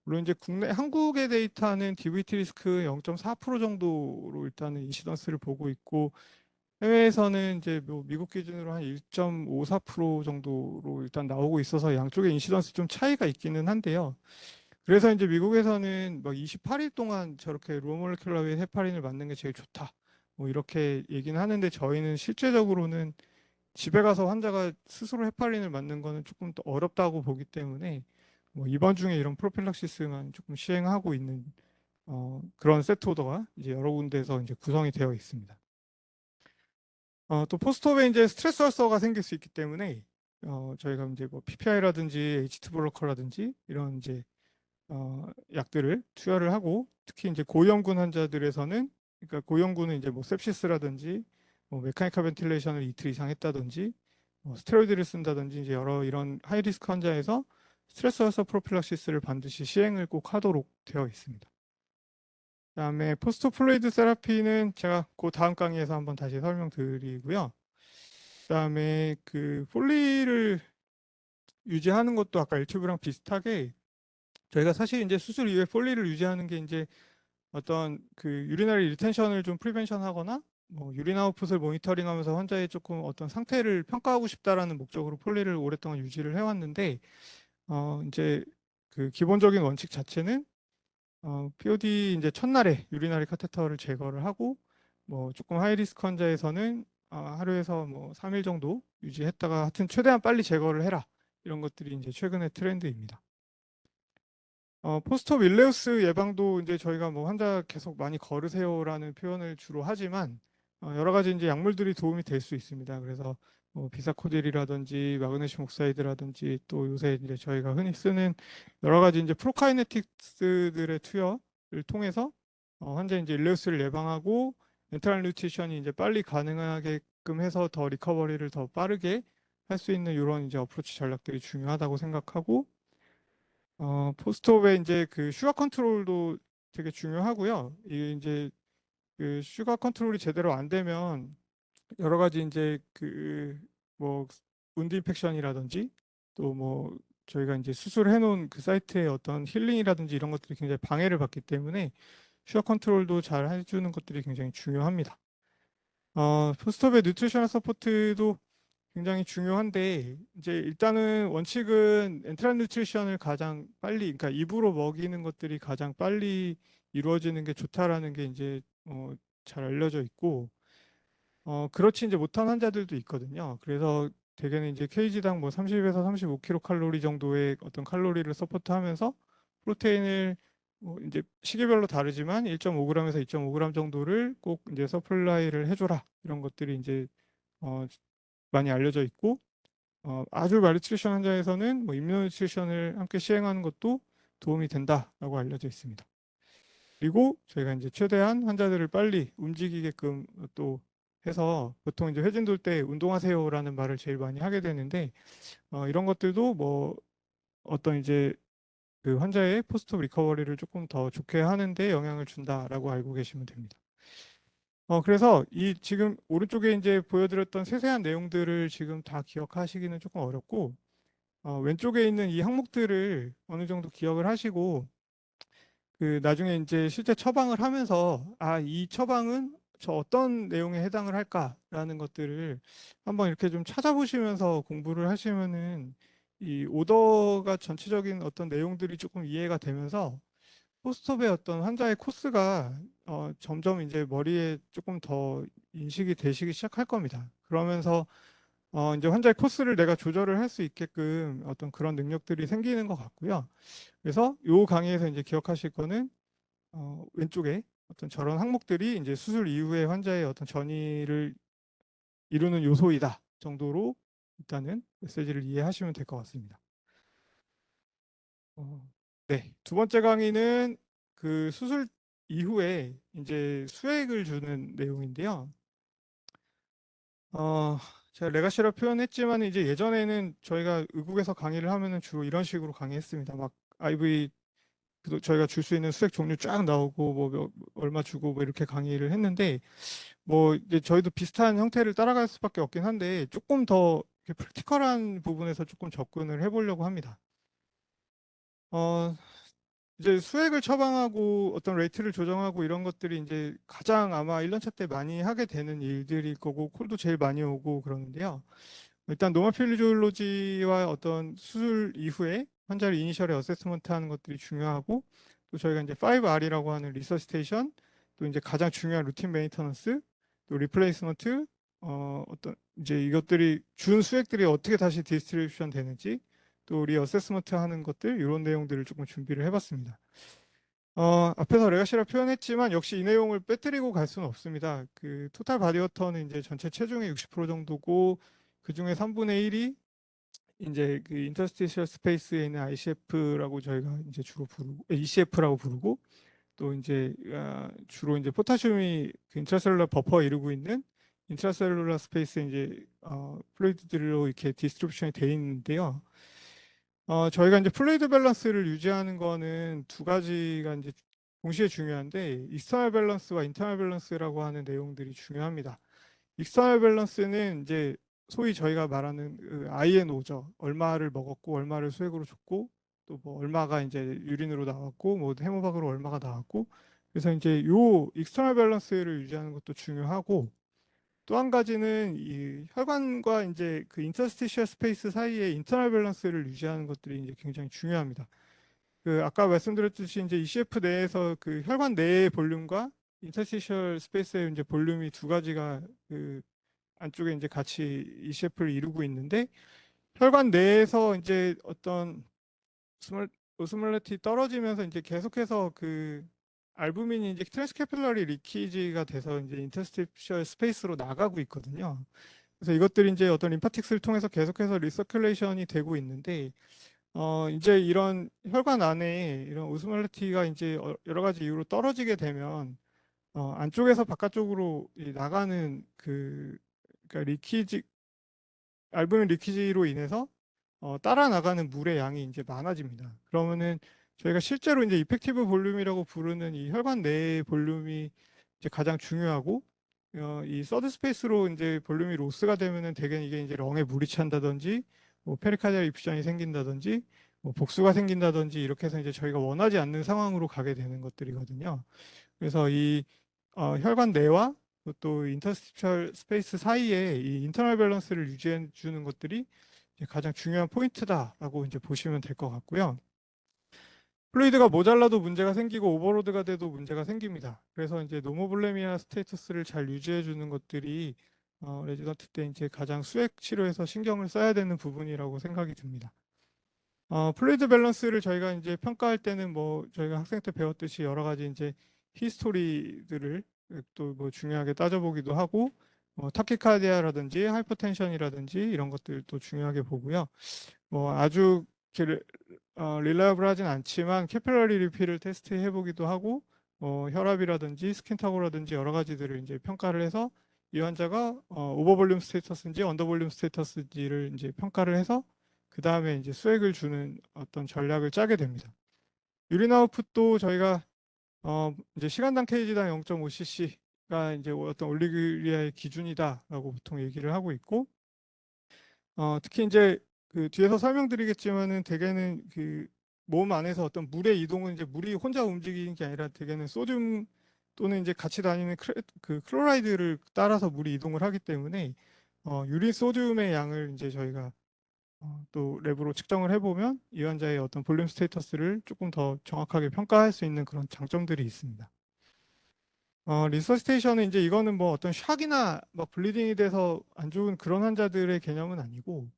물론 이제 국내 한국의 데이터는 DVT 리스크 0.4% 정도로 일단은 인시던스를 보고 있고, 해외에서는 이제 뭐 미국 기준으로 한 1.54% 정도로 일단 나오고 있어서 양쪽의 인시던스 좀 차이가 있기는 한데요. 그래서 이제 미국에서는 막 28일 동안 저렇게 로몰레큘러 헤파린을 맞는 게 제일 좋다, 뭐 이렇게 얘기는 하는데, 저희는 실제적으로는 집에 가서 환자가 스스로 헤파린을 맞는 거는 조금 더 어렵다고 보기 때문에 뭐 이번 중에 이런 프로필락시스만 조금 시행하고 있는 그런 세트 오더가 이제 여러 군데에서 이제 구성이 되어 있습니다. 또 포스트옵에 이제 스트레스 얼서가 생길 수 있기 때문에 저희가 이제 뭐 PPI라든지 H2 블로커라든지 이런 이제 약들을 투여를 하고, 특히 이제 고위험군 환자들에서는, 그러니까 고위험군은 이제 뭐 sepsis라든지 뭐 메카니컬 벤틸레이션을 이틀 이상 했다든지 뭐 스테로이드를 쓴다든지 이제 여러 이런 하이 리스크 환자에서 스트레스 얼서 프로필락시스를 반드시 시행을 꼭 하도록 되어 있습니다. 그다음에 포스트 플루이드 세라피는 제가 그 다음 강의에서 한번 다시 설명드리고요. 그다음에 그 폴리를 유지하는 것도 아까 L튜브랑 비슷하게 저희가 사실 이제 수술 이후에 폴리를 유지하는 게 이제 어떤 그 유리너리 리텐션을 좀 프리벤션 하거나 뭐 유린 아웃풋을 모니터링하면서 환자의 조금 어떤 상태를 평가하고 싶다라는 목적으로 폴리를 오랫동안 유지를 해왔는데, 이제 그 기본적인 원칙 자체는 POD 이제 첫날에 유리나리 카테터를 제거를 하고 뭐 조금 하이리스크 환자에서는 하루에서 뭐 3일 정도 유지했다가 하여튼 최대한 빨리 제거를 해라. 이런 것들이 이제 최근의 트렌드입니다. 포스트옵 일레우스 예방도 이제 저희가 뭐 환자 계속 많이 걸으세요라는 표현을 주로 하지만 여러 가지 이제 약물들이 도움이 될 수 있습니다. 그래서 뭐 비사코딜이라든지 마그네슘 옥사이드라든지 또 요새 이제 저희가 흔히 쓰는 여러 가지 이제 프로카이네틱스들의 투여를 통해서 환자 이제 일레우스를 예방하고 엔테랄 뉴트리션이 이제 빨리 가능하게끔 해서 더 리커버리를 더 빠르게 할 수 있는 이런 이제 어프로치 전략들이 중요하다고 생각하고 포스트옵의 이제 그 슈가 컨트롤도 되게 중요하고요. 이게 이제 그 슈가 컨트롤이 제대로 안 되면 여러 가지 이제 그 뭐 운드 인펙션이라든지 또 뭐 저희가 이제 수술해 놓은 그 사이트의 어떤 힐링이라든지 이런 것들이 굉장히 방해를 받기 때문에 슈가 컨트롤도 잘 해주는 것들이 굉장히 중요합니다. 포스트옵의 뉴트리셔널 서포트도 굉장히 중요한데 이제 일단은 원칙은 엔테랄 뉴트리션을 가장 빨리 그러니까 입으로 먹이는 것들이 가장 빨리 이루어지는 게 좋다라는 게 이제 잘 알려져 있고 그렇지 이제 못한 환자들도 있거든요. 그래서 대개는 이제 kg당 뭐 30에서 35kcal 정도의 어떤 칼로리를 서포트하면서 프로테인을 뭐 이제 시기별로 다르지만 1.5g에서 2.5g 정도를 꼭 이제 서플라이를 해줘라 이런 것들이 이제 어, 많이 알려져 있고 아주 말뉴트리션 환자에서는 뭐 임무뉴트리션을 함께 시행하는 것도 도움이 된다라고 알려져 있습니다. 그리고 저희가 이제 최대한 환자들을 빨리 움직이게끔 또 해서 보통 이제 회진 돌 때 운동하세요라는 말을 제일 많이 하게 되는데 이런 것들도 뭐 어떤 이제 그 환자의 포스트 리커버리를 조금 더 좋게 하는데 영향을 준다라고 알고 계시면 됩니다. 그래서 이 지금 오른쪽에 이제 보여드렸던 세세한 내용들을 지금 다 기억하시기는 조금 어렵고 왼쪽에 있는 이 항목들을 어느 정도 기억을 하시고 그 나중에 이제 실제 처방을 하면서 이 처방은 저 어떤 내용에 해당을 할까라는 것들을 한번 이렇게 좀 찾아보시면서 공부를 하시면은 이 오더가 전체적인 어떤 내용들이 조금 이해가 되면서 포스트업의 어떤 환자의 코스가 점점 이제 머리에 조금 더 인식이 되시기 시작할 겁니다. 그러면서 이제 환자의 코스를 내가 조절을 할 수 있게끔 어떤 그런 능력들이 생기는 것 같고요. 그래서 요 강의에서 이제 기억하실 거는 왼쪽에 어떤 저런 항목들이 이제 수술 이후에 환자의 어떤 전이를 이루는 요소이다 정도로 일단은 메시지를 이해하시면 될 것 같습니다. 네, 두 번째 강의는 그 수술 이후에 이제 수액을 주는 내용인데요. 어, 제가 레가시라 표현했지만 이제 예전에는 저희가 의국에서 강의를 하면은 주로 이런 식으로 강의했습니다. 막 IV 저희가 줄 수 있는 수액 종류 쫙 나오고 얼마 주고 뭐 이렇게 강의를 했는데 뭐 이제 저희도 비슷한 형태를 따라갈 수밖에 없긴 한데 조금 더 이렇게 프랙티컬한 부분에서 조금 접근을 해보려고 합니다. 어, 이제 수액을 처방하고 어떤 레이트를 조정하고 이런 것들이 이제 가장 아마 1년차 때 많이 하게 되는 일들일 거고 콜도 제일 많이 오고 그러는데요. 일단 노멀필리졸로지와 어떤 수술 이후에 환자를 이니셜에 어세스먼트 하는 것들이 중요하고 또 저희가 이제 5R이라고 하는 리서시테이션 또 이제 가장 중요한 루틴 메인터넌스 또 리플레이스먼트 어떤 이제 이것들이 준 수액들이 어떻게 다시 디스트리뷰션 되는지 또 리어세스먼트 하는 것들 이런 내용들을 조금 준비를 해봤습니다. 앞에서 레가시라 표현했지만 역시 이 내용을 빼뜨리고 갈 수는 없습니다. 그 토탈 바디워터는 이제 전체 체중의 60% 정도고 그 중에 3분의 1이 이제 그 인터스티셜 스페이스에 있는 ICF라고 저희가 이제 주로 부르고 ECF라고 부르고 또 이제 주로 이제 포타슘이 그 인트라셀룰러 버퍼에 이루고 있는 인트라셀룰러 스페이스에 이제 플루이드들로 이렇게 디스트리뷰션이 되어 있는데요. 저희가 이제 플루이드 밸런스를 유지하는 거는 두 가지가 이제 동시에 중요한데 익스터널 밸런스와 인터널 밸런스라고 하는 내용들이 중요합니다. 익스터널 밸런스는 이제 소위 저희가 말하는 그 INO죠. 얼마를 먹었고 얼마를 수액으로 줬고 또 뭐 얼마가 이제 유린으로 나왔고 뭐 해모박으로 얼마가 나왔고 그래서 이제 요 익스터널 밸런스를 유지하는 것도 중요하고 또 한 가지는 이 혈관과 이제 그 인터스티셜 스페이스 사이의 인터널 밸런스를 유지하는 것들이 이제 굉장히 중요합니다. 그 아까 말씀드렸듯이 이제 ECF 내에서 그 혈관 내의 볼륨과 인터스티셜 스페이스의 이제 볼륨이 두 가지가 그 안쪽에 이제 같이 ECF를 이루고 있는데 혈관 내에서 이제 어떤 오스몰리티 떨어지면서 이제 계속해서 그 알부민이 이제 트랜스캐필러리 리키지가 돼서 이제 인터스티셜 스페이스로 나가고 있거든요. 그래서 이것들이 이제 어떤 림파틱스를 통해서 계속해서 리서큘레이션이 되고 있는데 이제 이런 혈관 안에 이런 오스몰리티가 이제 여러 가지 이유로 떨어지게 되면 안쪽에서 바깥쪽으로 나가는 그 그러니까 리키지 알부민 리키지로 인해서 따라 나가는 물의 양이 이제 많아집니다. 그러면은 저희가 실제로 이제 이펙티브 볼륨이라고 부르는 이 혈관 내의 볼륨이 이제 가장 중요하고 이 서드 스페이스로 이제 볼륨이 로스가 되면은 대개 이게 이제 렁에 물이 찬다든지 뭐 페리카디얼 이프전이 생긴다든지 뭐 복수가 생긴다든지 이렇게 해서 이제 저희가 원하지 않는 상황으로 가게 되는 것들이거든요. 그래서 이 혈관 내와 또 인터스티셜 스페이스 사이에 이 인터널 밸런스를 유지해 주는 것들이 이제 가장 중요한 포인트다라고 이제 보시면 될 것 같고요. 플루이드가 모자라도 문제가 생기고 오버로드가 돼도 문제가 생깁니다. 그래서 이제 노모블레미아 스테이터스를 잘 유지해 주는 것들이 레지던트 때 이제 가장 수액 치료에서 신경을 써야 되는 부분이라고 생각이 듭니다. 플루이드 밸런스를 저희가 이제 평가할 때는 뭐 저희가 학생 때 배웠듯이 여러 가지 이제 히스토리들을 또 뭐 중요하게 따져보기도 하고 타키카디아라든지 하이퍼텐션이라든지 이런 것들도 중요하게 보고요. 뭐 아주 릴라이블하진 않지만 캐필러리 리필을 테스트해 보기도 하고 혈압이라든지 스킨타고라든지 여러 가지들을 이제 평가를 해서 이 환자가 오버볼륨 스테이터스인지 언더볼륨 스테이터스인지를 이제 평가를 해서 그 다음에 이제 수액을 주는 어떤 전략을 짜게 됩니다. 유린 아웃풋도 저희가 이제 시간당 kg당 0.5cc가 이제 어떤 올리그리아의 기준이다라고 보통 얘기를 하고 있고 특히 이제 그 뒤에서 설명드리겠지만은 대개는 그 몸 안에서 어떤 물의 이동은 이제 물이 혼자 움직이는 게 아니라 대개는 소듐 또는 이제 같이 다니는 그 클로라이드를 따라서 물이 이동을 하기 때문에 유린 소듐의 양을 이제 저희가 또 랩으로 측정을 해보면 이 환자의 어떤 볼륨 스테이터스를 조금 더 정확하게 평가할 수 있는 그런 장점들이 있습니다. 리서스테이션은 이제 이거는 뭐 어떤 샥이나 막 블리딩이 돼서 안 좋은 그런 환자들의 개념은 아니고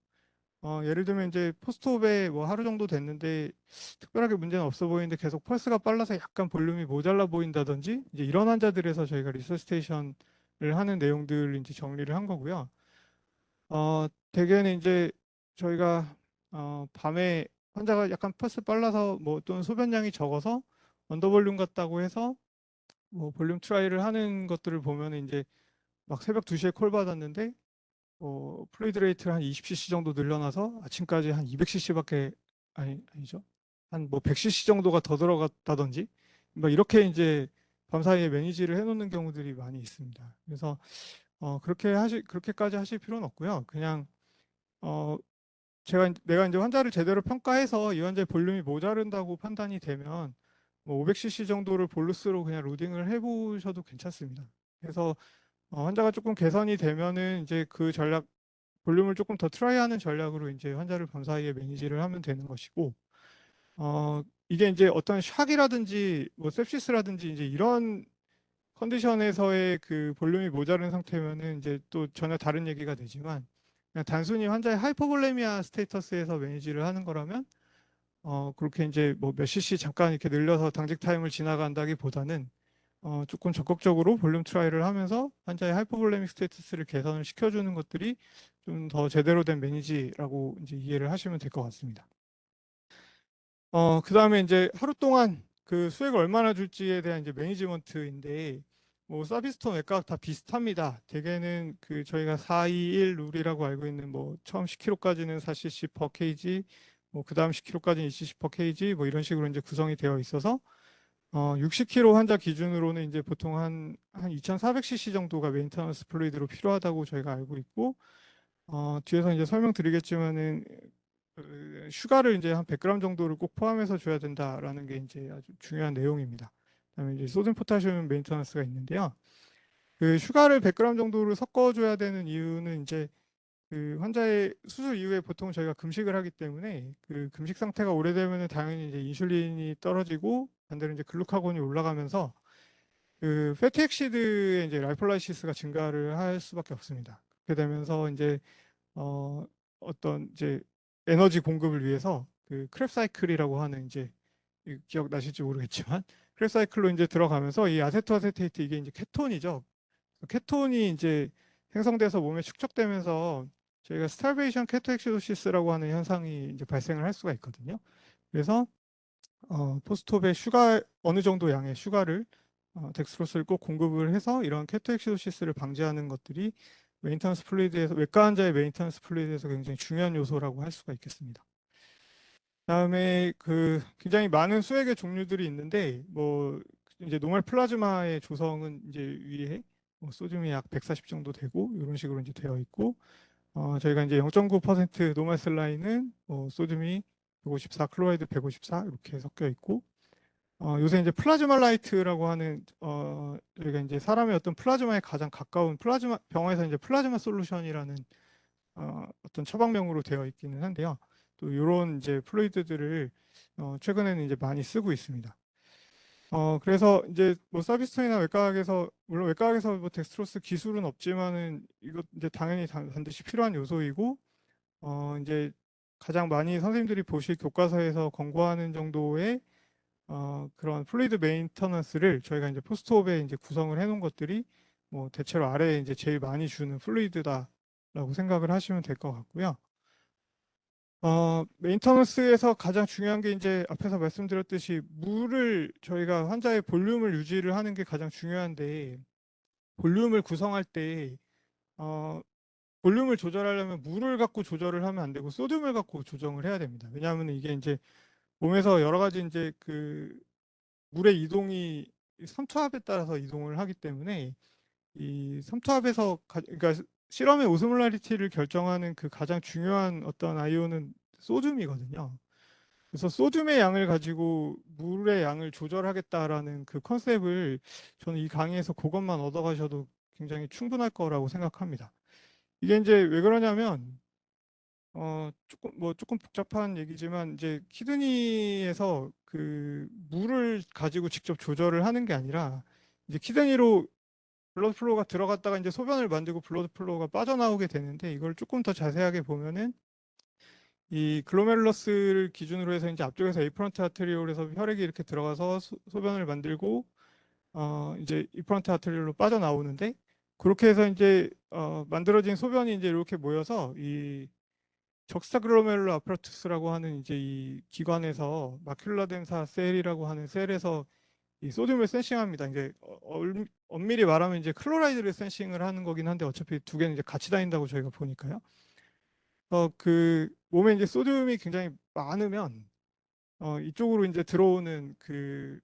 예를 들면 이제 포스트옵에 뭐 하루 정도 됐는데 특별하게 문제는 없어 보이는데 계속 펄스가 빨라서 약간 볼륨이 모자라 보인다든지 이제 이런 환자들에서 저희가 리서스테이션을 하는 내용들 이제 정리를 한 거고요. 대개는 이제 저희가 밤에 환자가 약간 펄스 빨라서 뭐 또는 소변량이 적어서 언더볼륨 같다고 해서 뭐 볼륨 트라이를 하는 것들을 보면 이제 막 새벽 2시에 콜 받았는데 플루이드 레이트를 한 20cc 정도 늘려놔서 아침까지 한 200cc밖에 아니죠. 한 뭐 100cc 정도가 더 들어갔다든지 뭐 이렇게 이제 밤사이에 매니지를 해놓는 경우들이 많이 있습니다. 그래서 그렇게까지 하실 필요는 없고요. 그냥 내가 이제 환자를 제대로 평가해서 이 환자의 볼륨이 모자른다고 판단이 되면 뭐 500cc 정도를 볼루스로 그냥 로딩을 해보셔도 괜찮습니다. 그래서 환자가 조금 개선이 되면은 이제 그 전략 볼륨을 조금 더 트라이하는 전략으로 이제 환자를 밤사이에 매니지를 하면 되는 것이고 이게 이제 어떤 샥이라든지 뭐 sepsis라든지 이제 이런 컨디션에서의 그 볼륨이 모자른 상태면은 이제 또 전혀 다른 얘기가 되지만 그냥 단순히 환자의 하이퍼볼레미아 스테이터스에서 매니지를 하는 거라면 그렇게 이제 뭐 몇 cc 잠깐 이렇게 늘려서 당직 타임을 지나간다기보다는 조금 적극적으로 볼륨 트라이를 하면서 환자의 하이퍼볼레믹 스테이터스를 개선을 시켜주는 것들이 좀 더 제대로 된 매니지라고 이제 이해를 하시면 될 것 같습니다. 그 다음에 이제 하루 동안 그 수액을 얼마나 줄지에 대한 이제 매니지먼트인데 뭐 서비스톤 외과학 다 비슷합니다. 대개는 그 저희가 421 룰이라고 알고 있는 뭐 처음 10kg까지는 4cc per kg, 뭐 그다음 10kg까지는 2cc per kg 뭐 이런 식으로 이제 구성이 되어 있어서 60kg 환자 기준으로는 이제 보통 한 2,400cc 정도가 메인터넌스 플루이드로 필요하다고 저희가 알고 있고 뒤에서 이제 설명드리겠지만은 슈가를 이제 한 100g 정도를 꼭 포함해서 줘야 된다라는 게 이제 아주 중요한 내용입니다. 그다음에 이제 소듐 포타슘 메인터넌스가 있는데요. 그 슈가를 100g 정도를 섞어줘야 되는 이유는 이제 그 환자의 수술 이후에 보통 저희가 금식을 하기 때문에 그 금식 상태가 오래되면은 당연히 이제 인슐린이 떨어지고 반대로 이제 글루카곤이 올라가면서 그 패티엑시드의 이제 라이폴라이시스가 증가를 할 수밖에 없습니다. 그렇게 되면서 이제 어떤 이제 에너지 공급을 위해서 그 크랩 사이클이라고 하는 이제 기억나실지 모르겠지만 크랩 사이클로 이제 들어가면서 이 아세토아세테이트 이게 이제 케톤이죠. 케톤이 이제 생성돼서 몸에 축적되면서 저희가 스타베이션 케토엑시도시스라고 하는 현상이 이제 발생을 할 수가 있거든요. 그래서 포스트옵에 슈가 어느 정도 양의 슈가를 덱스트로스를 꼭 공급을 해서 이런 케토엑시도시스를 방지하는 것들이 메인터넌스 플루이드에서 외과 환자의 메인터넌스 플루이드에서 굉장히 중요한 요소라고 할 수가 있겠습니다. 다음에 그 굉장히 많은 수액의 종류들이 있는데 뭐 이제 노멀 플라즈마의 조성은 이제 위에 뭐 소듐이 약 140 정도 되고 이런 식으로 이제 되어 있고 저희가 이제 0.9% 노멀 셀라인은 소듐이 154, 클로라이드 154 이렇게 섞여 있고 요새 이제 플라즈마 라이트라고 하는 저희가 이제 사람의 어떤 플라즈마에 가장 가까운 플라즈마 병원에서 이제 플라즈마 솔루션이라는 어떤 처방명으로 되어 있기는 한데요. 또 이런 이제 플루이드들을 최근에는 이제 많이 쓰고 있습니다. 그래서 이제 뭐 서비스톤이나 외과학에서 물론 외과학에서 뭐 덱스트로스 기술은 없지만은 이거 이제 당연히 반드시 필요한 요소이고 이제 가장 많이 선생님들이 보실 교과서에서 권고하는 정도의 그런 플루이드 메인터넌스를 저희가 이제 포스트옵에 이제 구성을 해놓은 것들이 뭐 대체로 아래에 이제 제일 많이 주는 플루이드다라고 생각을 하시면 될 것 같고요. 메인터넌스에서 가장 중요한 게 이제 앞에서 말씀드렸듯이 물을 저희가 환자의 볼륨을 유지를 하는 게 가장 중요한데 볼륨을 구성할 때 어, 볼륨을 조절하려면 물을 갖고 조절을 하면 안 되고 소듐을 갖고 조정을 해야 됩니다. 왜냐하면 이게 이제 몸에서 여러 가지 이제 그 물의 이동이 삼투압에 따라서 이동을 하기 때문에 이 삼투압에서 그러니까 실험의 오스몰라리티를 결정하는 그 가장 중요한 어떤 아이온은 소듐이거든요. 그래서 소듐의 양을 가지고 물의 양을 조절하겠다라는 그 컨셉을 저는 이 강의에서 그것만 얻어가셔도 굉장히 충분할 거라고 생각합니다. 이게 이제 왜 그러냐면 조금 복잡한 얘기지만 이제 키드니에서 그 물을 가지고 직접 조절을 하는 게 아니라 이제 키드니로 블러드 플로우가 들어갔다가 이제 소변을 만들고 블러드 플로우가 빠져나오게 되는데 이걸 조금 더 자세하게 보면은 이 글로메룰러스를 기준으로 해서 이제 앞쪽에서 에이프런트 아트리올에서 혈액이 이렇게 들어가서 소변을 만들고 이제 이프런트 아트리올로 빠져나오는데 그렇게 해서 이제 만들어진 소변이 이제 이렇게 모여서 이 적스타글로메룰러 아파라투스라고 하는 이제 이 기관에서 마큘라 덴사 셀이라고 하는 셀에서 이 소듐을 센싱합니다. 이제 엄밀히 말하면 이제 클로라이드를 센싱을 하는 거긴 한데 어차피 두 개는 이제 같이 다닌다고 저희가 보니까요. 그 몸에 이제 소듐이 굉장히 많으면 이쪽으로 이제 들어오는 그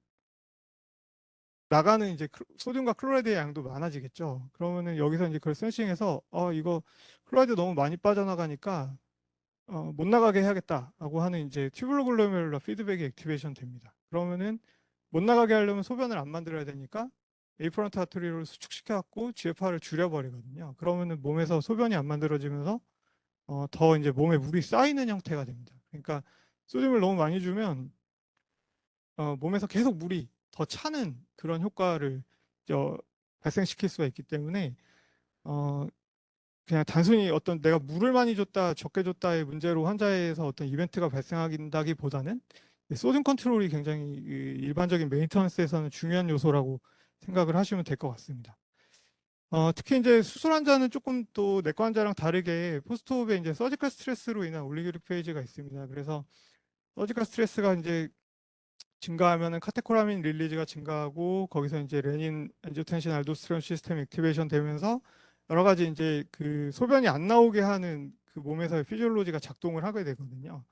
나가는 이제 소듐과 클로라이드의 양도 많아지겠죠. 그러면은 여기서 이제 그걸 센싱해서 이거 클로라이드 너무 많이 빠져나가니까 못 나가게 해야겠다라고 하는 이제 튜블러 글로메룰러 피드백이 액티베이션 됩니다. 그러면은 못 나가게 하려면 소변을 안 만들어야 되니까 에이프런트 아트리를 수축시켜 갖고 GFR을 줄여버리거든요. 그러면은 몸에서 소변이 안 만들어지면서 더 이제 몸에 물이 쌓이는 형태가 됩니다. 그러니까 소듐을 너무 많이 주면 몸에서 계속 물이 더 차는 그런 효과를 발생시킬 수가 있기 때문에 어, 그냥 단순히 어떤 내가 물을 많이 줬다 적게 줬다의 문제로 환자에서 어떤 이벤트가 발생한다기보다는 소듐 컨트롤이 굉장히 일반적인 메인터넌스에서는 중요한 요소라고 생각을 하시면 될 것 같습니다. 특히 이제 수술 환자는 조금 또 내과 환자랑 다르게 포스트옵에 이제 서지컬 스트레스로 인한 올리고릭 페이지가 있습니다. 그래서 서지컬 스트레스가 이제 증가하면은 카테코라민 릴리즈가 증가하고 거기서 이제 레닌, 엔지오텐신, 알도스테론 시스템 액티베이션 되면서 여러 가지 이제 그 소변이 안 나오게 하는 그 몸에서의 피지올로지가 작동을 하게 되거든요.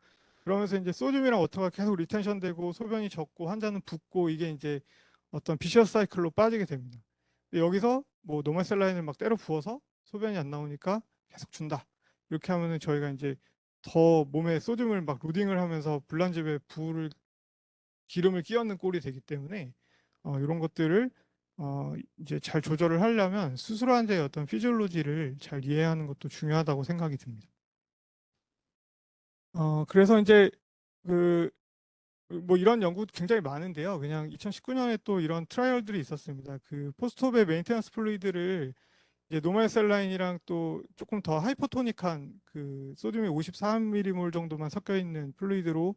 그러면서 이제 소듐이랑 워터가 계속 리텐션 되고 소변이 적고 환자는 붓고 이게 이제 어떤 비셔스 사이클로 빠지게 됩니다. 근데 여기서 뭐 노멀 셀라인을 막 때려 부어서 소변이 안 나오니까 계속 준다. 이렇게 하면은 저희가 이제 더 몸에 소듐을 막 로딩을 하면서 불난집에 불을 기름을 끼얹는 꼴이 되기 때문에 이런 것들을 이제 잘 조절을 하려면 수술 환자의 어떤 피지올로지를 잘 이해하는 것도 중요하다고 생각이 듭니다. 그래서 이제 그 뭐 이런 연구 굉장히 많은데요. 그냥 2019년에 또 이런 트라이얼들이 있었습니다. 그 포스트옵의 메인테넌스 플루이드를 이제 노멀 셀라인이랑 또 조금 더 하이퍼토닉한 그 소듐이 53m몰 정도만 섞여 있는 플루이드로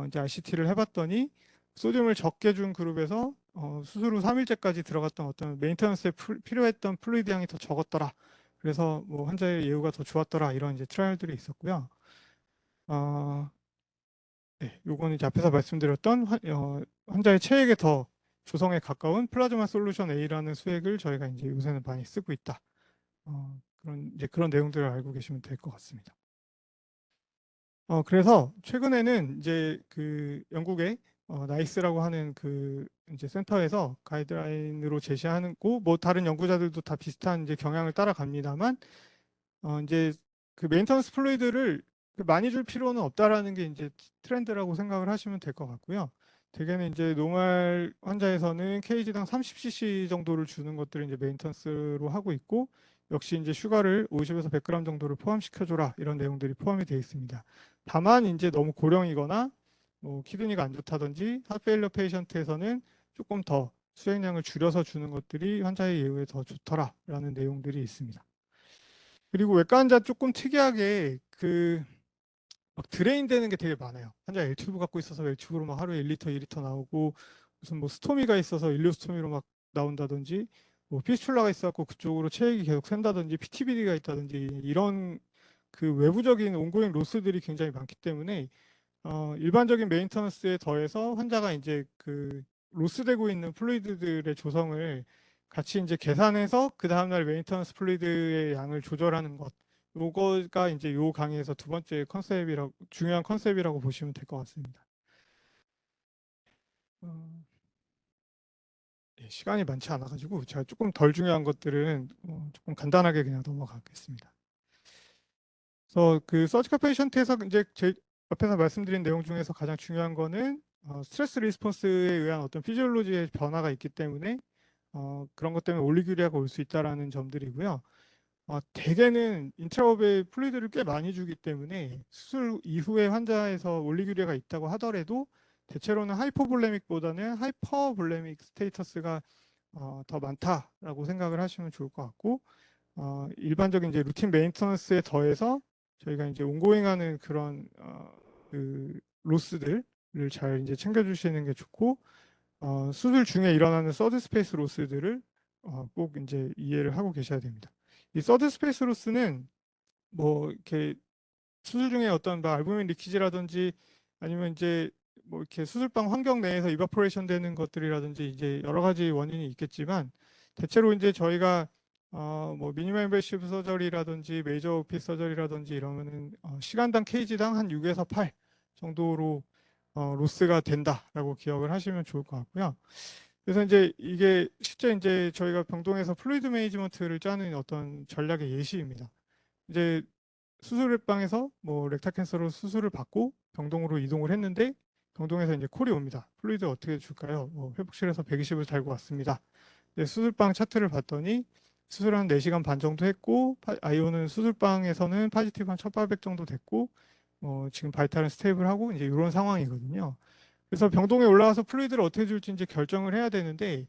이제 RCT를 해봤더니 소듐을 적게 준 그룹에서 수술 후 3일째까지 들어갔던 어떤 메인테넌스에 필요했던 플루이드 양이 더 적었더라. 그래서 뭐 환자의 예후가 더 좋았더라. 이런 이제 트라이얼들이 있었고요. 어, 네, 요거는 이제 앞에서 말씀드렸던 환자의 체액에 더 조성에 가까운 플라즈마 솔루션 A라는 수액을 저희가 이제 요새는 많이 쓰고 있다. 그런 이제 그런 내용들을 알고 계시면 될 것 같습니다. 그래서 최근에는 이제 그 영국의 나이스라고 하는 그 이제 센터에서 가이드라인으로 제시하는 뭐 다른 연구자들도 다 비슷한 이제 경향을 따라갑니다만 이제 그 메인터넌스 플루이드를 많이 줄 필요는 없다라는 게 이제 트렌드라고 생각을 하시면 될 것 같고요. 대개는 이제 노말 환자에서는 kg당 30cc 정도를 주는 것들을 이제 메인터넌스로 하고 있고 역시 이제 슈가를 50에서 100g 정도를 포함시켜줘라 이런 내용들이 포함이 되어 있습니다. 다만 이제 너무 고령이거나 뭐 키드니가 안 좋다든지 하트페일러 페이션트에서는 조금 더 수행량을 줄여서 주는 것들이 환자의 예후에 더 좋더라라는 내용들이 있습니다. 그리고 외과 환자 조금 특이하게 그 막 드레인 되는 게 되게 많아요. 환자 L튜브 갖고 있어서 L튜브로 막 하루에 1리터, 2리터 나오고 무슨 뭐 스토미가 있어서 일리오스토미로 막 나온다든지 뭐 피스출라가 있어갖고 그쪽으로 체액이 계속 샌다든지 PTBD가 있다든지 이런 그 외부적인 온고잉 로스들이 굉장히 많기 때문에 일반적인 메인터넌스에 더해서 환자가 이제 그 로스되고 있는 플루이드들의 조성을 같이 이제 계산해서 그 다음날 메인터넌스 플루이드의 양을 조절하는 것. 요거가 이제 요 강의에서 두 번째 컨셉이라고 중요한 컨셉이라고 보시면 될 것 같습니다. 어, 예, 시간이 많지 않아가지고 제가 조금 덜 중요한 것들은 조금 간단하게 그냥 넘어가겠습니다. 그래서 그 서지컬 페이션트에서 이제 제 앞에서 말씀드린 내용 중에서 가장 중요한 거는 스트레스 리스폰스에 의한 어떤 피지올로지의 변화가 있기 때문에 그런 것 때문에 올리규리아가 올 수 있다라는 점들이고요. 대개는 인트라옵에 플루이드를 꽤 많이 주기 때문에 수술 이후에 환자에서 올리규리아가 있다고 하더라도 대체로는 하이포볼레믹보다는 하이퍼볼레믹 스테이터스가 더 많다라고 생각을 하시면 좋을 것 같고 일반적인 이제 루틴 메인터넌스에 더해서 저희가 이제 온고잉하는 그런 그 로스들을 잘 이제 챙겨주시는 게 좋고 수술 중에 일어나는 서드 스페이스 로스들을 꼭 이제 이해를 하고 계셔야 됩니다. 이 서드 스페이스 로스는 뭐 이렇게 수술 중에 어떤 뭐 알부민 리키지라든지 아니면 이제 뭐 이렇게 수술방 환경 내에서 이바포레이션 되는 것들이라든지 이제 여러 가지 원인이 있겠지만 대체로 이제 저희가 뭐 미니멀 인베시브 서저리라든지 메이저 오피스 서저리라든지 이러면은 시간당 케이지당 한 6에서 8 정도로 로스가 된다라고 기억을 하시면 좋을 것 같고요. 그래서 이제 이게 실제 이제 저희가 병동에서 플루이드 매니지먼트를 짜는 어떤 전략의 예시입니다. 이제 수술방에서 뭐 렉탈 캔서로 수술을 받고 병동으로 이동을 했는데 병동에서 이제 콜이 옵니다. 플루이드 어떻게 줄까요? 회복실에서 120을 달고 왔습니다. 수술방 차트를 봤더니 수술 한 4시간 반 정도 했고 아이오는 수술방에서는 파지티브 한 1800 정도 됐고 지금 바이탈은 스테이블하고 이제 이런 상황이거든요. 그래서 병동에 올라가서 플루이드를 어떻게 줄지 이제 결정을 해야 되는데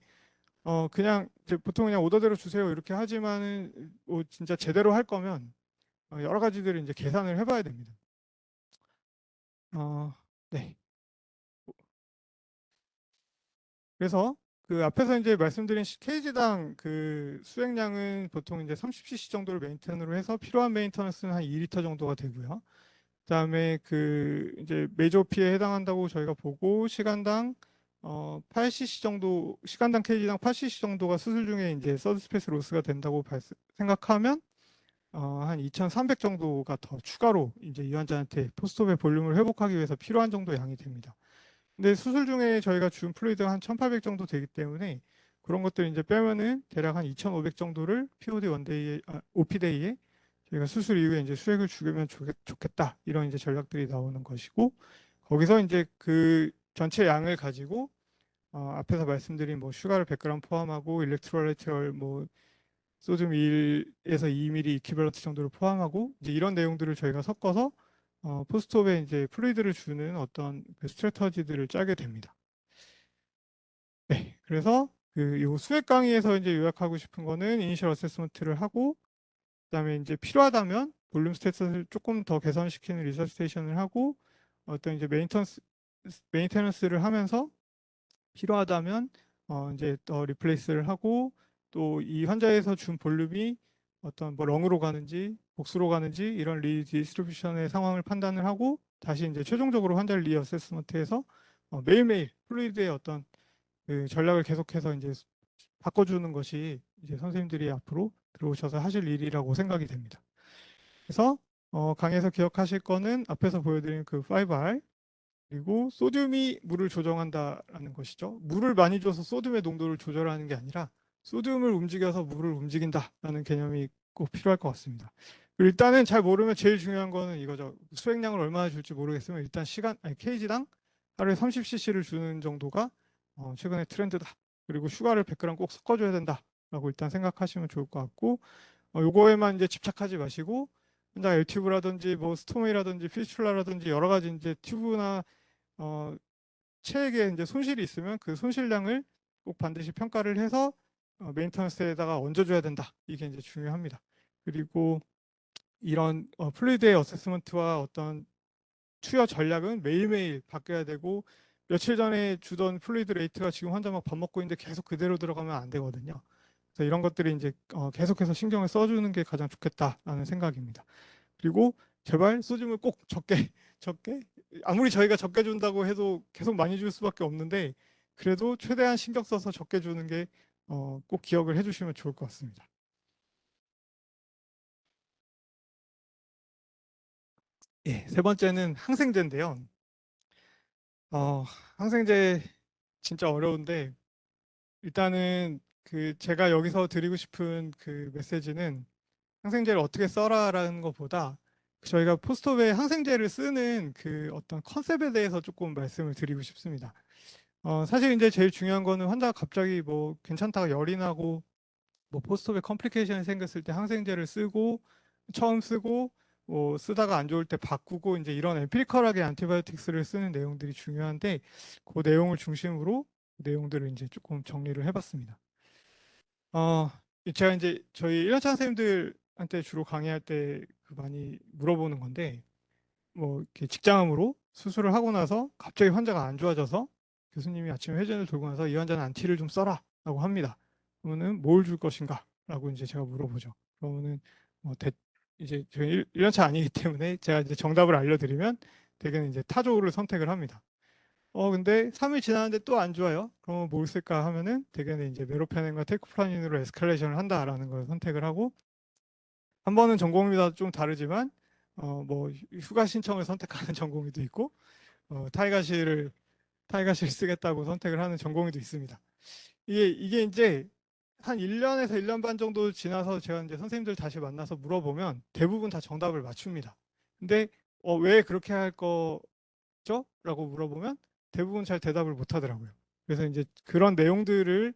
그냥 이제 보통 그냥 오더대로 주세요 이렇게 하지만은 진짜 제대로 할 거면 여러 가지들을 이제 계산을 해봐야 됩니다. 네. 그래서 그 앞에서 이제 말씀드린 케이지당 그 수행량은 보통 이제 30cc 정도를 메인텐으로 해서 필요한 메인터넌스는 한 2리터 정도가 되고요. 그다음에 그 이제 메이저 피에 해당한다고 저희가 보고 시간당 8cc 정도 시간당 케이지당 8cc 정도가 수술 중에 이제 서드 스페이스 로스가 된다고 생각하면 한 2,300 정도가 더 추가로 이제 이 환자한테 포스트옵의 볼륨을 회복하기 위해서 필요한 정도 양이 됩니다. 근데 수술 중에 저희가 준 플루이드가 한 1,800 정도 되기 때문에 그런 것들 이제 빼면은 대략 한 2,500 정도를 POD 원데이에 OP데이에 저희가 수술 이후에 이제 수액을 주면 좋겠다 이런 이제 전략들이 나오는 것이고 거기서 이제 그 전체 양을 가지고 앞에서 말씀드린 뭐 슈가를 100g 포함하고 일렉트로라이트를 뭐 소듐 1에서 2ml 이퀴밸런트 정도를 포함하고 이제 이런 내용들을 저희가 섞어서 포스트옵에 이제 플루이드를 주는 어떤 그 스트래터지들을 짜게 됩니다. 네, 그래서 요 수액 강의에서 이제 요약하고 싶은 거는 이니셜 어세스먼트를 하고 그다음에 이제 필요하다면 볼륨 스탯을 조금 더 개선시키는 리서스테이션을 하고 어떤 이제 메인테넌스를 하면서 필요하다면 이제 더 리플레이스를 하고 또 이 환자에서 준 볼륨이 어떤 뭐 렁으로 가는지 복수로 가는지 이런 리디스트리뷰션의 상황을 판단을 하고 다시 이제 최종적으로 환자를 리어세스먼트해서 매일매일 플루이드의 어떤 그 전략을 계속해서 이제 바꿔주는 것이 이제 선생님들이 앞으로 들어오셔서 하실 일이라고 생각이 됩니다. 그래서 강의에서 기억하실 거는 앞에서 보여드린 그 5R 그리고 소듐이 물을 조정한다라는 것이죠. 물을 많이 줘서 소듐의 농도를 조절하는 게 아니라 소듐을 움직여서 물을 움직인다라는 개념이 꼭 필요할 것 같습니다. 일단은 잘 모르면 제일 중요한 거는 이거죠. 수액량을 얼마나 줄지 모르겠으면 일단 케이지당 하루에 30cc를 주는 정도가 최근의 트렌드다. 그리고 슈가를 100g 꼭 섞어줘야 된다라고 일단 생각하시면 좋을 것 같고 요거에만 이제 집착하지 마시고 혼자 L튜브라든지 뭐 스토미라든지 피스출라라든지 여러 가지 이제 튜브나 체액에 이제 손실이 있으면 그 손실량을 꼭 반드시 평가를 해서 메인터넌스에다가 얹어줘야 된다. 이게 이제 중요합니다. 그리고 이런 플루이드의 어세스먼트와 어떤 투여 전략은 매일매일 바뀌어야 되고 며칠 전에 주던 플루이드 레이트가 지금 환자 막 밥 먹고 있는데 계속 그대로 들어가면 안 되거든요. 그래서 이런 것들이 이제 계속해서 신경을 써주는 게 가장 좋겠다라는 생각입니다. 그리고 제발 소듐을 꼭 적게 적게 아무리 저희가 적게 준다고 해도 계속 많이 줄 수밖에 없는데 그래도 최대한 신경 써서 적게 주는 게 꼭 기억을 해주시면 좋을 것 같습니다. 예, 세 번째는 항생제인데요. 어, 항생제 진짜 어려운데 일단은 그 제가 여기서 드리고 싶은 그 메시지는 항생제를 어떻게 써라라는 것보다 저희가 포스트업에 항생제를 쓰는 그 어떤 컨셉에 대해서 조금 말씀을 드리고 싶습니다. 사실 이제 제일 중요한 거는 환자가 갑자기 뭐 괜찮다가 열이 나고 뭐 포스트업에 컴플리케이션이 생겼을 때 항생제를 쓰고 처음 쓰고 뭐 쓰다가 안 좋을 때 바꾸고 이제 이런 엠피리컬하게 안티바이오틱스를 쓰는 내용들이 중요한데 그 내용을 중심으로 내용들을 이제 조금 정리를 해봤습니다. 어, 제가 이제 저희 1년차 선생님들한테 주로 강의할 때그 많이 물어보는 건데 뭐 이렇게 직장암으로 수술을 하고 나서 갑자기 환자가 안 좋아져서 교수님이 아침에 회전을 돌고 나서 이 환자는 안티를 좀 써라라고 합니다. 그러면은 뭘 줄 것인가라고 이제 제가 물어보죠. 그러면은 뭐 이제 저희 1년차 아니기 때문에 제가 이제 정답을 알려드리면 대개는 이제 타조를 선택을 합니다. 근데 3일 지났는데 또 안 좋아요. 그러면 뭘 쓸까 하면은 대개는 이제 메로페넨과 테크프라닌으로 에스컬레이션을 한다라는 걸 선택을 하고 한 번은 전공의마다 좀 다르지만 뭐 휴가 신청을 선택하는 전공의도 있고 타이가실을 쓰겠다고 선택을 하는 전공의도 있습니다. 이게 이제 한 1년에서 1년 반 정도 지나서 제가 이제 선생님들 다시 만나서 물어보면 대부분 다 정답을 맞춥니다. 근데 왜 그렇게 할 거죠? 라고 물어보면 대부분 잘 대답을 못 하더라고요. 그래서 이제 그런 내용들을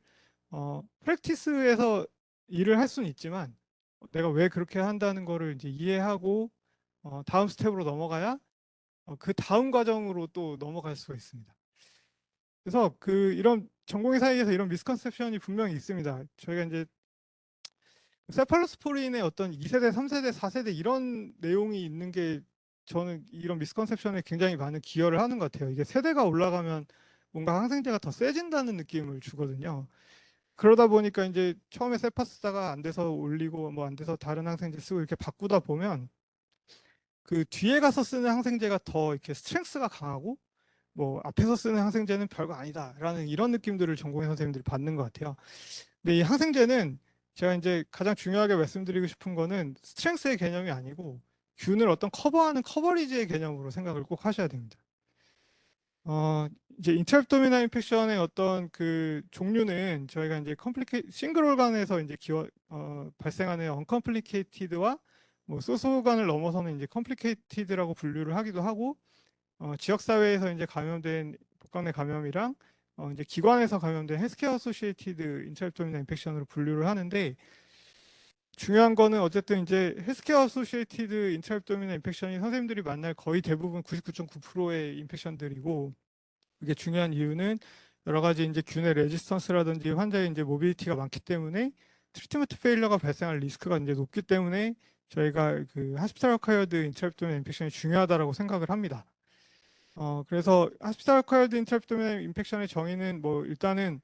프랙티스에서 일을 할 수는 있지만 내가 왜 그렇게 한다는 거를 이제 이해하고 다음 스텝으로 넘어가야 그 다음 과정으로 또 넘어갈 수가 있습니다. 그래서 이런 전공의 사이에서 이런 미스컨셉션이 분명히 있습니다. 저희가 이제 세팔로스포린의 어떤 2세대, 3세대, 4세대 이런 내용이 있는 게 저는 이런 미스컨셉션에 굉장히 많은 기여를 하는 것 같아요. 이게 세대가 올라가면 뭔가 항생제가 더 세진다는 느낌을 주거든요. 그러다 보니까 이제 처음에 세파 쓰다가 안 돼서 올리고 뭐 안 돼서 다른 항생제 쓰고 이렇게 바꾸다 보면 그 뒤에 가서 쓰는 항생제가 더 이렇게 스트렝스가 강하고 뭐 앞에서 쓰는 항생제는 별거 아니다라는 이런 느낌들을 전공의 선생님들이 받는 것 같아요. 근데 이 항생제는 제가 이제 가장 중요하게 말씀드리고 싶은 거는 스트렝스의 개념이 아니고 균을 어떤 커버하는 커버리지의 개념으로 생각을 꼭 하셔야 됩니다. 이제 인트랩도미널 인펙션의 어떤 그 종류는 저희가 이제 싱글 organ에서 이제 발생하는 언컴플리케이티드와 뭐 소소관을 넘어서는 이제 컴플리케이티드라고 분류를 하기도 하고 지역 사회에서 이제 감염된 복강내 감염이랑 이제 기관에서 감염된 헬스케어 어소시에이티드 인트라앱도미널 인펙션으로 분류를 하는데 중요한 거는 어쨌든 이제 헬스케어 어소시에이티드 인트라앱도미널 인펙션이 선생님들이 만날 거의 대부분 99.9%의 인펙션들이고 이게 중요한 이유는 여러 가지 이제 균의 레지스턴스라든지 환자의 이제 모빌리티가 많기 때문에 트리트먼트 페일러가 발생할 리스크가 이제 높기 때문에 저희가 그 하스피탈 어카이어드 인트라앱도미널 인펙션이 중요하다라고 생각을 합니다. 그래서 하스피탈 어카이어드 인트라앱도미널 인펙션의 정의는 뭐 일단은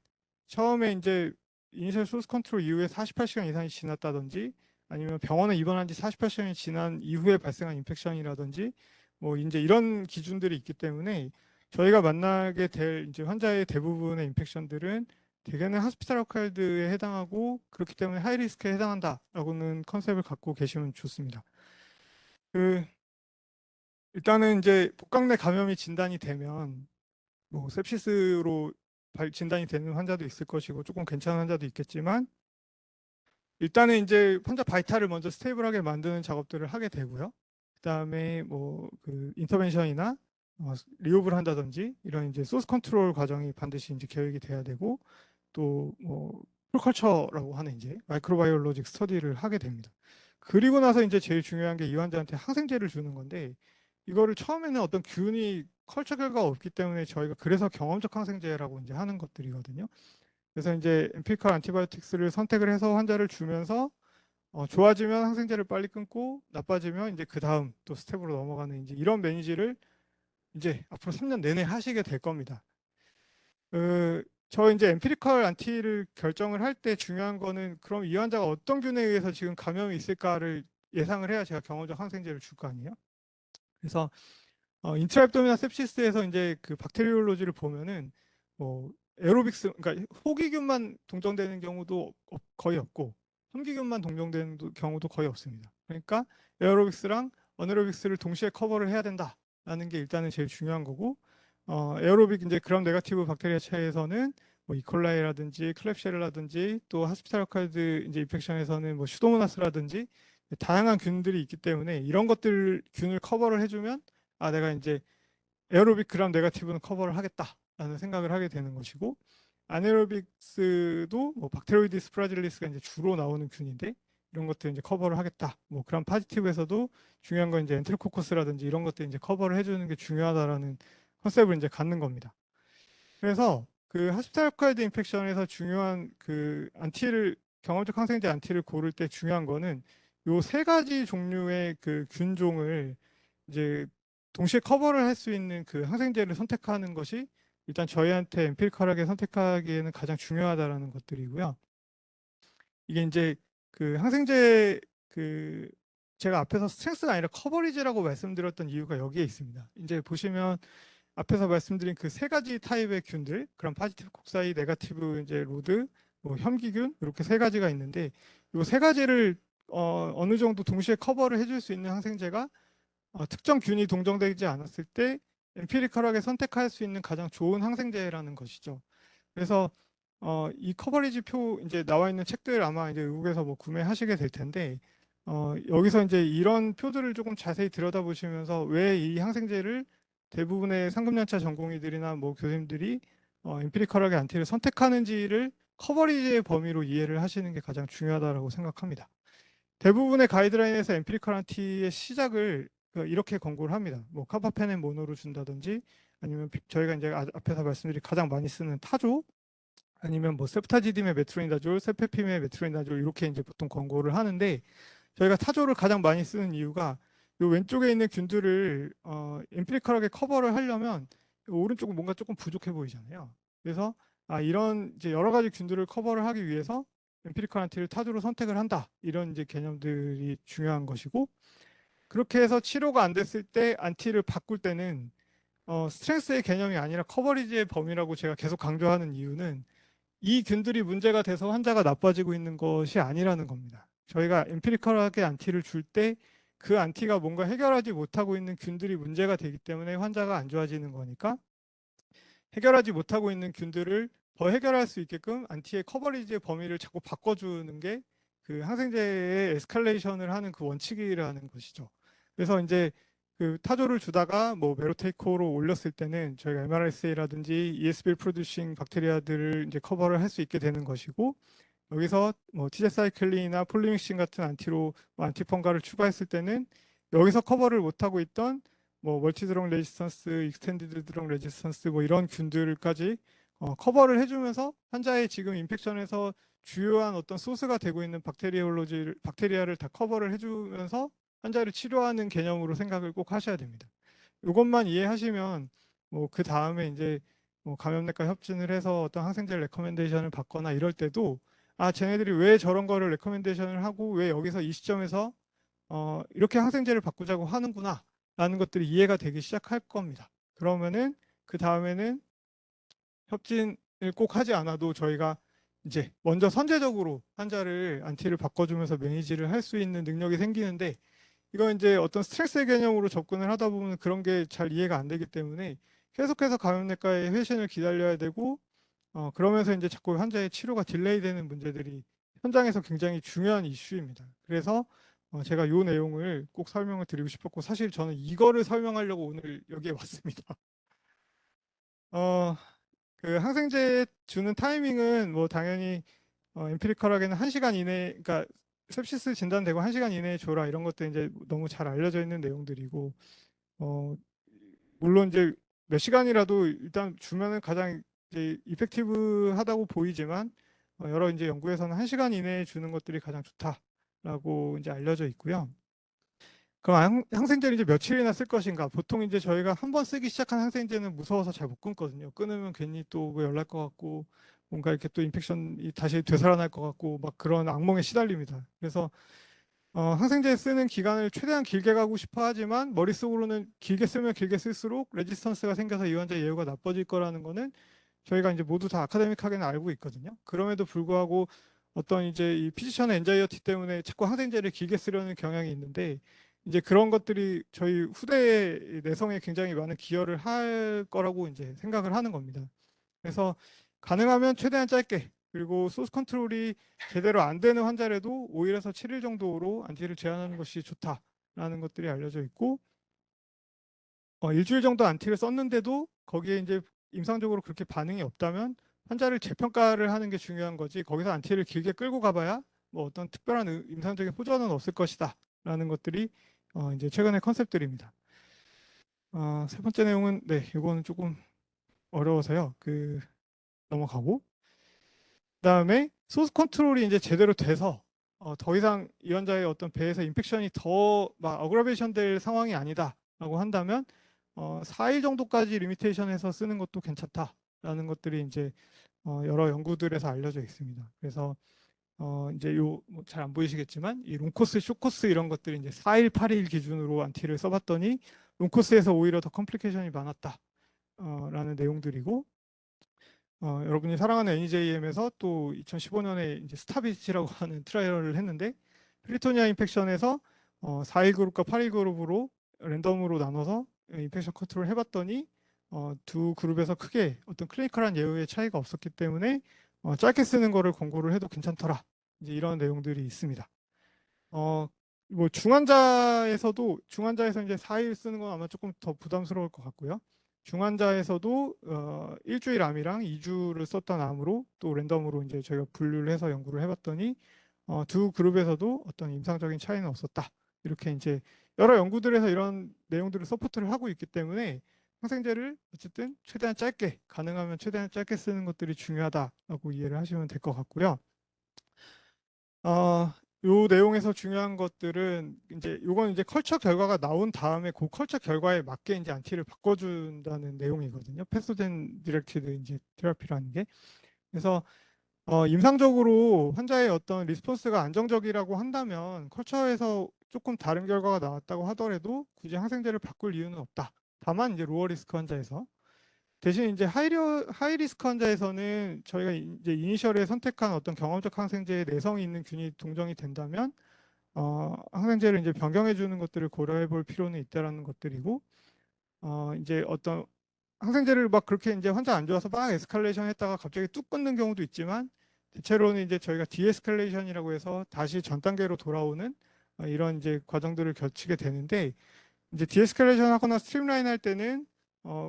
처음에 이제 이니셜 소스 컨트롤 이후에 48시간 이상이 지났다든지 아니면 병원에 입원한 지 48시간이 지난 이후에 발생한 인펙션이라든지 뭐 이제 이런 기준들이 있기 때문에 저희가 만나게 될 이제 환자의 대부분의 인펙션들은 대개는 하스피탈 어카이어드에 해당하고 그렇기 때문에 하이 리스크에 해당한다라고는 컨셉을 갖고 계시면 좋습니다. 그 일단은 이제 복강 내 감염이 진단이 되면 뭐 sepsis로 진단이 되는 환자도 있을 것이고 조금 괜찮은 환자도 있겠지만 일단은 이제 환자 바이탈을 먼저 스테이블하게 만드는 작업들을 하게 되고요. 그다음에 뭐 그 인터벤션이나 리옵을 한다든지 이런 이제 소스 컨트롤 과정이 반드시 이제 계획이 돼야 되고 또 뭐 풀컬처라고 하는 이제 마이크로바이올로직 스터디를 하게 됩니다. 그리고 나서 이제 제일 중요한 게 이 환자한테 항생제를 주는 건데 이거를 처음에는 어떤 균이 컬처 결과가 없기 때문에 저희가 그래서 경험적 항생제라고 이제 하는 것들이거든요. 그래서 이제 엠피리컬 안티바이오틱스를 선택을 해서 환자를 주면서 좋아지면 항생제를 빨리 끊고 나빠지면 이제 그 다음 또 스텝으로 넘어가는 이제 이런 매니지를 이제 앞으로 3년 내내 하시게 될 겁니다. 저 이제 엠피리컬 안티를 결정을 할 때 중요한 거는 그럼 이 환자가 어떤 균에 의해서 지금 감염이 있을까를 예상을 해야 제가 경험적 항생제를 줄 거 아니에요. 그래서 인트라앱도미널 셉시스에서 이제 그 박테리올로지를 보면은 뭐 에어로빅스 그러니까 호기균만 동정되는 경우도 거의 없고 섬기균만 동정되는 경우도 거의 없습니다. 그러니까 에어로빅스랑 어네로빅스를 동시에 커버를 해야 된다라는 게 일단은 제일 중요한 거고 에어로빅 이제 그람 네거티브 박테리아 체에서는 뭐 이콜라이라든지 클랩셰르라든지 또 하스피탈 어카이드 이제 인펙션에서는 뭐 슈도모나스라든지 다양한 균들이 있기 때문에 이런 것들 균을 커버를 해주면 아 내가 이제 에어로빅 그람 네거티브는 커버를 하겠다라는 생각을 하게 되는 것이고 아네로빅스도 뭐 박테로이디스 프라질리스가 이제 주로 나오는 균인데 이런 것들 이제 커버를 하겠다. 뭐 그람 파지티브에서도 중요한 건 이제 엔테로코커스라든지 이런 것들 이제 커버를 해주는 게 중요하다라는 컨셉을 이제 갖는 겁니다. 그래서 그 하스피탈 어카이드 인펙션에서 중요한 그 안티를 경험적 항생제 안티를 고를 때 중요한 거는 요 세 가지 종류의 그 균종을 이제 동시에 커버를 할 수 있는 그 항생제를 선택하는 것이 일단 저희한테 엠피리컬하게 선택하기에는 가장 중요하다라는 것들이고요. 이게 이제 그 항생제 그 제가 앞에서 스트렝스가 아니라 커버리지라고 말씀드렸던 이유가 여기에 있습니다. 이제 보시면 앞에서 말씀드린 그 세 가지 타입의 균들, 그럼 파지티브 콕사이, 네가티브 이제 로드, 뭐 혐기균 이렇게 세 가지가 있는데 이 세 가지를 어느 정도 동시에 커버를 해줄 수 있는 항생제가 특정 균이 동정되지 않았을 때 엠피리컬하게 선택할 수 있는 가장 좋은 항생제라는 것이죠. 그래서 이 커버리지 표 이제 나와 있는 책들 아마 이제 외국에서 뭐 구매하시게 될 텐데 여기서 이제 이런 표들을 조금 자세히 들여다보시면서 왜 이 항생제를 대부분의 상급연차 전공의들이나 뭐 교수님들이 엠피리컬하게 안티를 선택하는지를 커버리지의 범위로 이해를 하시는 게 가장 중요하다고 생각합니다. 대부분의 가이드라인에서 엠피리컬 안티의 시작을 이렇게 권고를 합니다. 뭐 카파페넨 모노로 준다든지 아니면 저희가 이제 앞에서 말씀드린 가장 많이 쓰는 타조 아니면 뭐 세프타지딤의 메트로니다졸, 세페핌의 메트로니다졸 이렇게 이제 보통 권고를 하는데 저희가 타조를 가장 많이 쓰는 이유가 이 왼쪽에 있는 균들을 엠피리컬하게 커버를 하려면 오른쪽은 뭔가 조금 부족해 보이잖아요. 그래서 이런 이제 여러 가지 균들을 커버를 하기 위해서 엠피리컬 안티를 타조로 선택을 한다. 이런 이제 개념들이 중요한 것이고 그렇게 해서 치료가 안 됐을 때 안티를 바꿀 때는 스트렝스의 개념이 아니라 커버리지의 범위라고 제가 계속 강조하는 이유는 이 균들이 문제가 돼서 환자가 나빠지고 있는 것이 아니라는 겁니다. 저희가 엠피리컬하게 안티를 줄 때 그 안티가 뭔가 해결하지 못하고 있는 균들이 문제가 되기 때문에 환자가 안 좋아지는 거니까 해결하지 못하고 있는 균들을 더 해결할 수 있게끔 안티의 커버리지의 범위를 자꾸 바꿔주는 게 그 항생제의 에스컬레이션을 하는 그 원칙이라는 것이죠. 그래서 이제 그 타조를 주다가 뭐 메로테이코로 올렸을 때는 저희가 MRSA라든지 ESBL 프로듀싱 박테리아들을 이제 커버를 할 수 있게 되는 것이고, 여기서 뭐 티제사이클린이나 폴리믹신 같은 안티로 뭐 안티펑가를 추가했을 때는 여기서 커버를 못하고 있던 뭐 멀티드럭 레지스턴스, 익스텐디드 드럭 레지스턴스 뭐 이런 균들까지 커버를 해주면서 환자의 지금 인펙션에서 주요한 어떤 소스가 되고 있는 박테리아를 다 커버를 해주면서 환자를 치료하는 개념으로 생각을 꼭 하셔야 됩니다. 이것만 이해하시면 뭐 그 다음에 이제 뭐 감염내과 협진을 해서 어떤 항생제 레커멘데이션을 받거나 이럴 때도 아, 쟤네들이 왜 저런 거를 레커멘데이션을 하고 왜 여기서 이 시점에서 이렇게 항생제를 바꾸자고 하는구나 라는 것들이 이해가 되기 시작할 겁니다. 그러면은 그 다음에는 협진을 꼭 하지 않아도 저희가 이제 먼저 선제적으로 환자를 안티를 바꿔주면서 매니지를 할 수 있는 능력이 생기는데, 이건 이제 어떤 스트레스 개념으로 접근을 하다 보면 그런 게 잘 이해가 안 되기 때문에 계속해서 감염내과의 회신을 기다려야 되고, 그러면서 이제 자꾸 환자의 치료가 딜레이 되는 문제들이 현장에서 굉장히 중요한 이슈입니다. 그래서 제가 이 내용을 꼭 설명을 드리고 싶었고, 사실 저는 이거를 설명하려고 오늘 여기에 왔습니다. 어, 그 항생제 주는 타이밍은 뭐 당연히 엠피리컬하게는 1시간 이내, 그러니까 sepsis 진단되고 1시간 이내에 줘라 이런 것도 이제 너무 잘 알려져 있는 내용들이고, 어, 물론 이제 몇 시간이라도 일단 주면은 가장 이제 이펙티브하다고 보이지만 여러 이제 연구에서는 1시간 이내에 주는 것들이 가장 좋다라고 이제 알려져 있고요. 그럼 항생제를 이제 며칠이나 쓸 것인가? 보통 이제 저희가 한 번 쓰기 시작한 항생제는 무서워서 잘 못 끊거든요. 끊으면 괜히 또 뭐 연락 것 같고 뭔가 이렇게 또 인펙션이 다시 되살아날 것 같고 막 그런 악몽에 시달립니다. 그래서 항생제 쓰는 기간을 최대한 길게 가고 싶어 하지만 머릿속으로는 길게 쓰면 길게 쓸수록 레지스턴스가 생겨서 이 환자의 예후가 나빠질 거라는 거는 저희가 이제 모두 다 아카데믹하게는 알고 있거든요. 그럼에도 불구하고 어떤 이제 이 피지션 엔자이어티 때문에 자꾸 항생제를 길게 쓰려는 경향이 있는데, 이제 그런 것들이 저희 후대의 내성에 굉장히 많은 기여를 할 거라고 이제 생각을 하는 겁니다. 그래서 가능하면 최대한 짧게, 그리고 소스 컨트롤이 제대로 안 되는 환자라도 5일에서 7일 정도로 안티를 제한하는 것이 좋다라는 것들이 알려져 있고, 일주일 정도 안티를 썼는데도 거기에 이제 임상적으로 그렇게 반응이 없다면 환자를 재평가를 하는 게 중요한 거지, 거기서 안티를 길게 끌고 가봐야 뭐 어떤 특별한 임상적인 호전은 없을 것이다라는 것들이 이제 최근의 컨셉들입니다. 세 번째 내용은 네, 이거는 조금 어려워서요. 넘어가고, 그다음에 소스 컨트롤이 이제 제대로 돼서 더 이상 이 환자의 어떤 배에서 인펙션이 더 막 어그라베이션 될 상황이 아니다라고 한다면 4일 정도까지 리미테이션해서 쓰는 것도 괜찮다라는 것들이 이제 여러 연구들에서 알려져 있습니다. 그래서 이제 잘 안 보이시겠지만 이 롱코스, 쇼코스 이런 것들이 이제 4일, 8일 기준으로 안티를 써봤더니 롱코스에서 오히려 더 컴플리케이션이 많았다라는 내용들이고, 여러분이 사랑하는 NEJM에서 또 2015년에 이제 스타비치라고 하는 트라이얼을 했는데, 페리토니아 인펙션에서 4일 그룹과 8일 그룹으로 랜덤으로 나눠서 인펙션 컨트롤 해봤더니 두 그룹에서 크게 어떤 클리니컬한 예후의 차이가 없었기 때문에 짧게 쓰는 거를 권고를 해도 괜찮더라. 이제 이런 내용들이 있습니다. 어, 뭐 중환자에서 이제 4일 쓰는 건 아마 조금 더 부담스러울 것 같고요. 중환자에서도 일주일 암이랑 2주를 썼던 암으로 또 랜덤으로 이제 저희가 분류를 해서 연구를 해봤더니 두 그룹에서도 어떤 임상적인 차이는 없었다. 이렇게 이제 여러 연구들에서 이런 내용들을 서포트를 하고 있기 때문에 항생제를 어쨌든 최대한 짧게, 가능하면 최대한 짧게 쓰는 것들이 중요하다라고 이해를 하시면 될 것 같고요. 요 내용에서 중요한 것들은 이제 요건 이제 컬처 결과가 나온 다음에 그 컬처 결과에 맞게 이제 안티를 바꿔준다는 내용이거든요. 패소젠 디렉티드 이제 테라피라는 게. 그래서 임상적으로 환자의 어떤 리스폰스가 안정적이라고 한다면 컬처에서 조금 다른 결과가 나왔다고 하더라도 굳이 항생제를 바꿀 이유는 없다. 다만 이제 로어 리스크 환자에서, 대신 이제 하이 리스크 환자에서는 저희가 이제 이니셜에 선택한 어떤 경험적 항생제에 내성이 있는 균이 동정이 된다면 항생제를 이제 변경해 주는 것들을 고려해 볼 필요는 있다라는 것들이고, 이제 어떤 항생제를 막 그렇게 이제 환자 안 좋아서 막 에스컬레이션 했다가 갑자기 뚝 끊는 경우도 있지만, 대체로는 이제 저희가 디에스컬레이션이라고 해서 다시 전 단계로 돌아오는 이런 이제 과정들을 거치게 되는데, 이제 디에스컬레이션 하거나 스트림라인 할 때는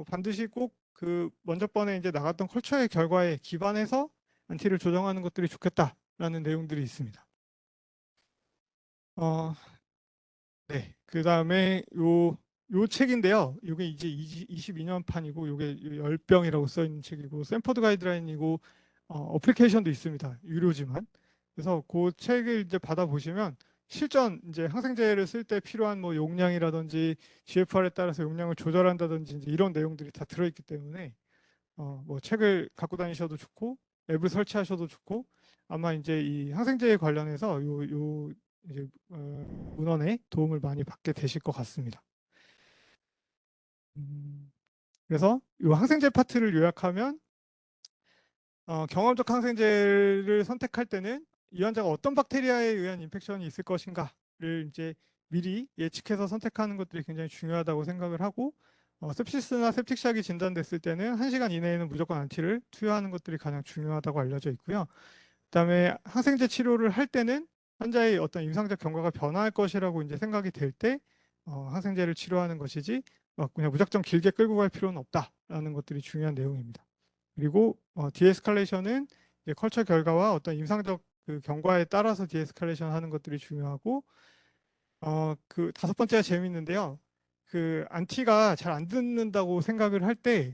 반드시 꼭 그 먼저 번에 이제 나갔던 컬처의 결과에 기반해서 안티를 조정하는 것들이 좋겠다라는 내용들이 있습니다. 어, 네. 그 다음에 요 책인데요. 요게 이제 22년 판이고, 요게 열병이라고 써 있는 책이고, 샌퍼드 가이드라인이고, 어플리케이션도 있습니다. 유료지만. 그래서 그 책을 이제 받아보시면, 실전 이제 항생제를 쓸 때 필요한 뭐 용량이라든지 GFR에 따라서 용량을 조절한다든지 이제 이런 내용들이 다 들어있기 때문에, 뭐 책을 갖고 다니셔도 좋고, 앱을 설치하셔도 좋고, 아마 이제 이 항생제에 관련해서 요 이제 문헌에 도움을 많이 받게 되실 것 같습니다. 그래서 이 항생제 파트를 요약하면 경험적 항생제를 선택할 때는 이 환자가 어떤 박테리아에 의한 인펙션이 있을 것인가를 이제 미리 예측해서 선택하는 것들이 굉장히 중요하다고 생각을 하고 셉시스나 septic샥이 진단됐을 때는 1시간 이내에는 무조건 안티를 투여하는 것들이 가장 중요하다고 알려져 있고요. 그다음에 항생제 치료를 할 때는 환자의 어떤 임상적 경과가 변화할 것이라고 이제 생각이 될 때 항생제를 치료하는 것이지 막 그냥 무작정 길게 끌고 갈 필요는 없다라는 것들이 중요한 내용입니다. 그리고 디에스컬레이션은 이제 컬처 결과와 어떤 임상적 그 경과에 따라서 디에스컬레이션 하는 것들이 중요하고 그 다섯 번째가 재밌는데요. 그 안티가 잘 안 듣는다고 생각을 할 때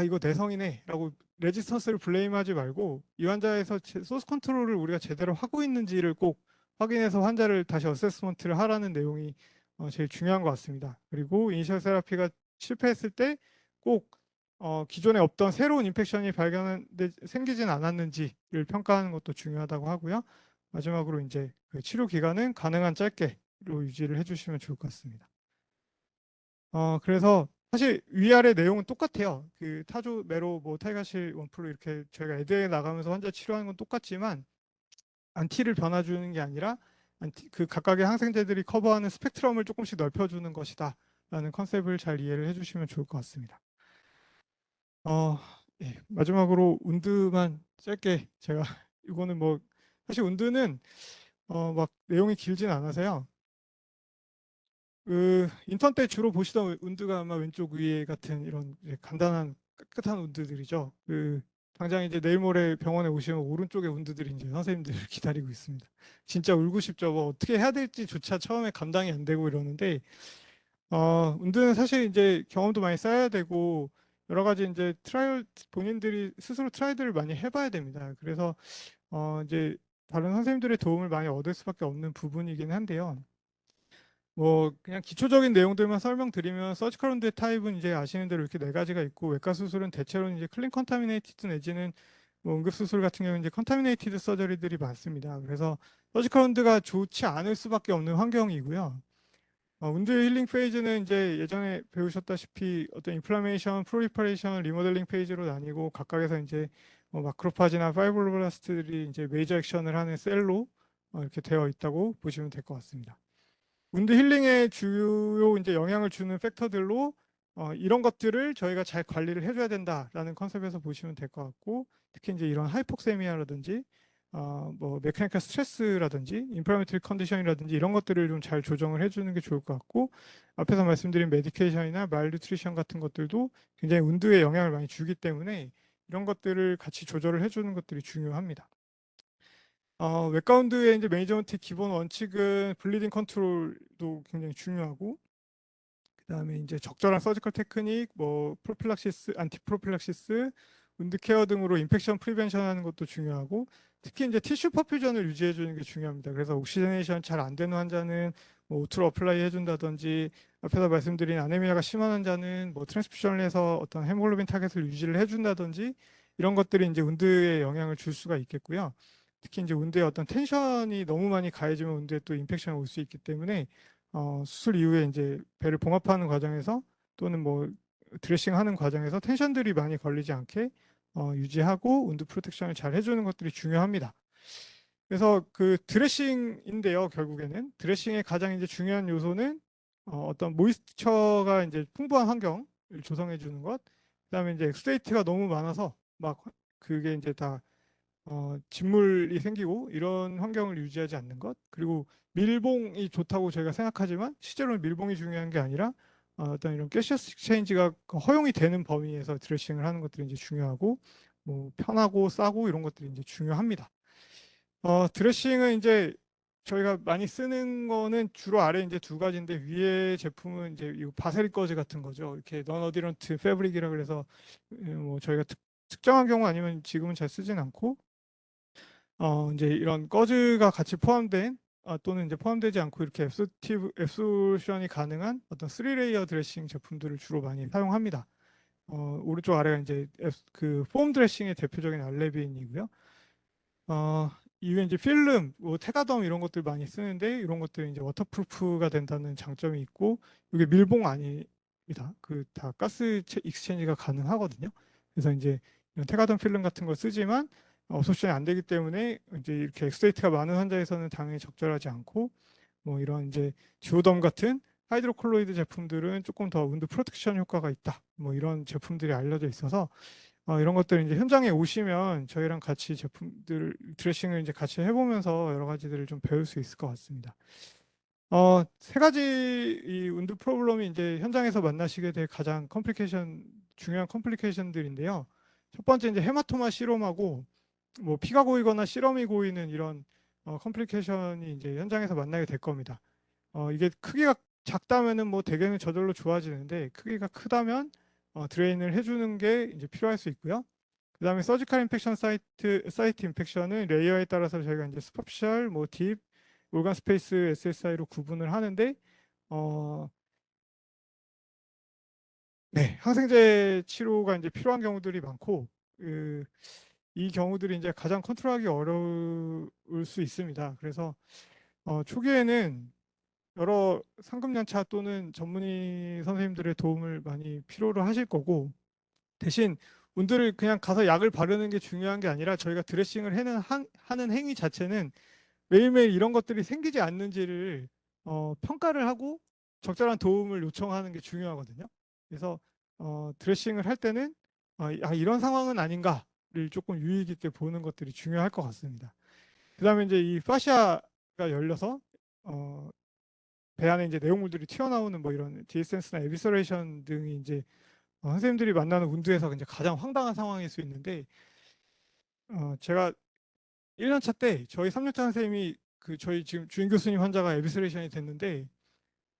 이거 내성이네라고 레지스턴스를 블레임하지 말고 이 환자에서 소스 컨트롤을 우리가 제대로 하고 있는지를 꼭 확인해서 환자를 다시 어세스먼트를 하라는 내용이 제일 중요한 것 같습니다. 그리고 이니셜 세라피가 실패했을 때 꼭 기존에 없던 새로운 인펙션이 생기진 않았는지를 평가하는 것도 중요하다고 하고요. 마지막으로 이제 그 치료 기간은 가능한 짧게로 유지를 해주시면 좋을 것 같습니다. 그래서 사실 위아래 내용은 똑같아요. 그 타조, 메로, 뭐 타이가실, 원플루 이렇게 저희가 애대에 나가면서 환자 치료하는 건 똑같지만 안티를 변화주는 게 아니라 그 각각의 항생제들이 커버하는 스펙트럼을 조금씩 넓혀주는 것이다라는 컨셉을 잘 이해를 해주시면 좋을 것 같습니다. 예, 마지막으로 운드만 짧게 제가 이거는 뭐 사실 운드는 막 내용이 길진 않아서요. 그 인턴 때 주로 보시던 운드가 아마 왼쪽 위에 같은 이런 이제 간단한 깨끗한 운드들이죠. 그 당장 이제 내일 모레 병원에 오시면 오른쪽에 운드들이 이제 선생님들을 기다리고 있습니다. 진짜 울고 싶죠. 뭐 어떻게 해야 될지조차 처음에 감당이 안 되고 이러는데 운드는 사실 이제 경험도 많이 쌓아야 되고 여러 가지 이제 트라이얼 본인들이 스스로 트라이들을 많이 해봐야 됩니다. 그래서 이제 다른 선생님들의 도움을 많이 얻을 수밖에 없는 부분이긴 한데요. 뭐 그냥 기초적인 내용들만 설명드리면 서지컬 운드의 타입은 이제 아시는 대로 이렇게 네 가지가 있고 외과 수술은 대체로는 이제 클린 컨타미네이티드 내지는 뭐 응급 수술 같은 경우는 이제 컨타미네이티드 서저리들이 많습니다. 그래서 서지컬 운드가 좋지 않을 수밖에 없는 환경이고요. 운드 힐링 페이지는 이제 예전에 배우셨다시피 어떤 인플라메이션, 프로리퍼레이션, 리모델링 페이지로 나뉘고 각각에서 이제 마크로파지나 파이브로블라스트들이 이제 메이저 액션을 하는 셀로 이렇게 되어 있다고 보시면 될 것 같습니다. 운드 힐링에 주요 이제 영향을 주는 팩터들로 이런 것들을 저희가 잘 관리를 해줘야 된다라는 컨셉에서 보시면 될 것 같고 특히 이제 이런 하이폭세미아라든지 뭐 메카니컬 스트레스라든지 인플라메이터리 컨디션이라든지 이런 것들을 좀 잘 조정을 해주는 게 좋을 것 같고 앞에서 말씀드린 메디케이션이나 말뉴트리션 같은 것들도 굉장히 운드에 영향을 많이 주기 때문에 이런 것들을 같이 조절을 해주는 것들이 중요합니다. 웹가운드의 이제 매니저먼트 기본 원칙은 블리딩 컨트롤도 굉장히 중요하고 그다음에 이제 적절한 서지컬 테크닉, 뭐 프로필락시스, 안티 프로필락시스, 운드 케어 등으로 인펙션 프리벤션 하는 것도 중요하고 특히 이제 티슈 퍼퓨전을 유지해 주는 게 중요합니다. 그래서 옥시저네이션 잘 안 되는 환자는 뭐 오투로 어플라이 해준다든지 앞에서 말씀드린 아네미아가 심한 환자는 뭐 트랜스퓨전을 해서 어떤 헤모글로빈 타겟을 유지를 해준다든지 이런 것들이 이제 운드에 영향을 줄 수가 있겠고요. 특히 이제 운드에 어떤 텐션이 너무 많이 가해지면 운드에 또 인펙션이 올 수 있기 때문에 수술 이후에 이제 배를 봉합하는 과정에서 또는 뭐 드레싱하는 과정에서 텐션들이 많이 걸리지 않게 유지하고 운드 프로텍션을 잘 해주는 것들이 중요합니다. 그래서 그 드레싱인데요, 결국에는 드레싱의 가장 이제 중요한 요소는 어떤 모이스처가 이제 풍부한 환경을 조성해 주는 것, 그다음에 이제 엑스레이트가 너무 많아서 막 그게 이제 다 진물이 생기고 이런 환경을 유지하지 않는 것, 그리고 밀봉이 좋다고 저희가 생각하지만 실제로는 밀봉이 중요한 게 아니라 어떤 이런 gaseous exchange가 허용이 되는 범위에서 드레싱을 하는 것들이 이제 중요하고, 뭐 편하고 싸고 이런 것들이 이제 중요합니다. 드레싱은 이제 저희가 많이 쓰는 거는 주로 아래 이제 두 가지인데, 위에 제품은 이제 이 바세리 거즈 같은 거죠. 이렇게 넌 어디런트 패브릭이라 그래서 뭐 저희가 특정한 경우 아니면 지금은 잘 쓰진 않고, 이제 이런 거즈가 같이 포함된 또는 이제 포함되지 않고 이렇게 앱소션이 가능한 어떤 3레이어 드레싱 제품들을 주로 많이 사용합니다. 오른쪽 아래가 이제 그 폼 드레싱의 대표적인 알레빈이고요. 어, 이후에 이제 필름, 뭐 테가덤 이런 것들 많이 쓰는데, 이런 것들이 이제 워터프루프가 된다는 장점이 있고, 이게 밀봉 아닙니다. 그 다 가스 익스체인지가 가능하거든요. 그래서 이제 이런 테가덤 필름 같은 걸 쓰지만 업소션이 안 되기 때문에 이제 이렇게 엑스데이트가 많은 환자에서는 당연히 적절하지 않고, 뭐 이런 이제 지오덤 같은 하이드로콜로이드 제품들은 조금 더 운드 프로텍션 효과가 있다. 뭐 이런 제품들이 알려져 있어서 이런 것들 이제 현장에 오시면 저희랑 같이 제품들 드레싱을 이제 같이 해보면서 여러 가지들을 좀 배울 수 있을 것 같습니다. 세 가지 이 운드 프로블럼이 이제 현장에서 만나시게 될 가장 중요한 컴플리케이션들인데요. 첫 번째 이제 헤마토마 실험하고, 뭐 피가 고이거나 실험이 고이는 이런 컴플리케이션이 이제 현장에서 만나게 될 겁니다. 이게 크기가 작다면은 뭐 대개는 저절로 좋아지는데, 크기가 크다면 드레인을 해주는 게 이제 필요할 수 있고요. 그다음에 서지컬 인펙션 사이트 인펙션은 레이어에 따라서 저희가 이제 스파셜, 뭐 딥, 올간 스페이스 SSI로 구분을 하는데, 어, 네, 항생제 치료가 이제 필요한 경우들이 많고, 그, 이 경우들이 이제 가장 컨트롤하기 어려울 수 있습니다. 그래서 초기에는 여러 상급연차 또는 전문의 선생님들의 도움을 많이 필요로 하실 거고, 대신 운들을 그냥 가서 약을 바르는 게 중요한 게 아니라, 저희가 드레싱을 하는 행위 자체는 매일매일 이런 것들이 생기지 않는지를 평가를 하고 적절한 도움을 요청하는 게 중요하거든요. 그래서 드레싱을 할 때는 이런 상황은 아닌가를 조금 유의 깊게 보는 것들이 중요할 것 같습니다. 그다음에 이제 이 파시아가 열려서 어, 배 안에 이제 내용물들이 튀어나오는 뭐 이런 디스텐스나 에비서레이션 등이 이제 선생님들이 만나는 운드에서 이제 가장 황당한 상황일 수 있는데, 제가 1년 차 때 저희 3년차 선생님이 그 저희 지금 주임 교수님 환자가 에비서레이션이 됐는데,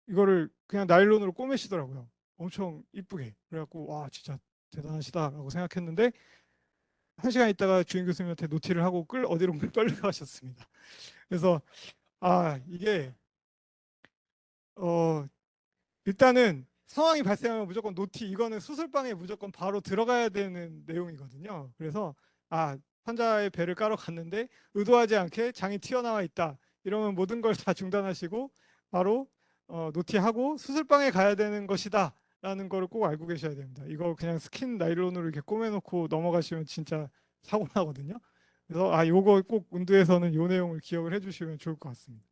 이거를 그냥 나일론으로 꼬매시더라고요. 엄청 이쁘게. 그래갖고 와 진짜 대단하시다라고 생각했는데, 1시간 있다가 주임 교수님한테 노티를 하고 어디로 끌려가셨습니다. 그래서 이게 어 일단은 상황이 발생하면 무조건 노티, 이거는 수술방에 무조건 바로 들어가야 되는 내용이거든요. 그래서 환자의 배를 깔아 갔는데 의도하지 않게 장이 튀어나와 있다. 이러면 모든 걸 다 중단하시고 바로 노티하고 수술방에 가야 되는 것이다. 라는 거를 꼭 알고 계셔야 됩니다. 이거 그냥 스킨 나일론으로 이렇게 꼬매놓고 넘어가시면 진짜 사고 나거든요. 그래서 요거 꼭 운두에서는 요 내용을 기억을 해주시면 좋을 것 같습니다.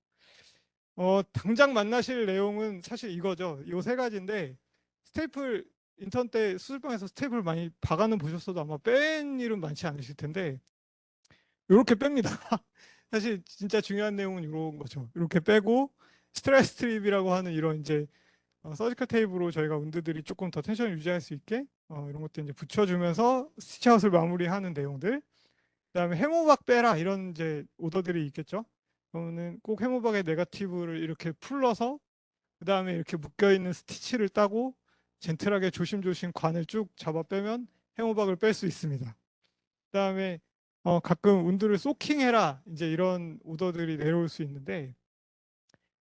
당장 만나실 내용은 사실 이거죠. 요 세 가지인데, 스테이플 인턴 때 수술방에서 스테이플 많이 박아는 보셨어도 아마 뺀 일은 많지 않으실 텐데, 이렇게 뺍니다. 사실 진짜 중요한 내용은 이런 거죠. 이렇게 빼고 스트레스 트립이라고 하는 이런 이제 서지컬 테이프로 저희가 운드들이 조금 더 텐션을 유지할 수 있게 이런 것들 이제 붙여주면서 스티치아웃을 마무리하는 내용들. 그다음에 해모박 빼라 이런 이제 오더들이 있겠죠. 그러면은 꼭 해모박의 네거티브를 이렇게 풀러서 그다음에 이렇게 묶여 있는 스티치를 따고 젠틀하게 조심조심 관을 쭉 잡아 빼면 해모박을 뺄 수 있습니다. 그다음에 가끔 운드를 소킹해라 이제 이런 오더들이 내려올 수 있는데,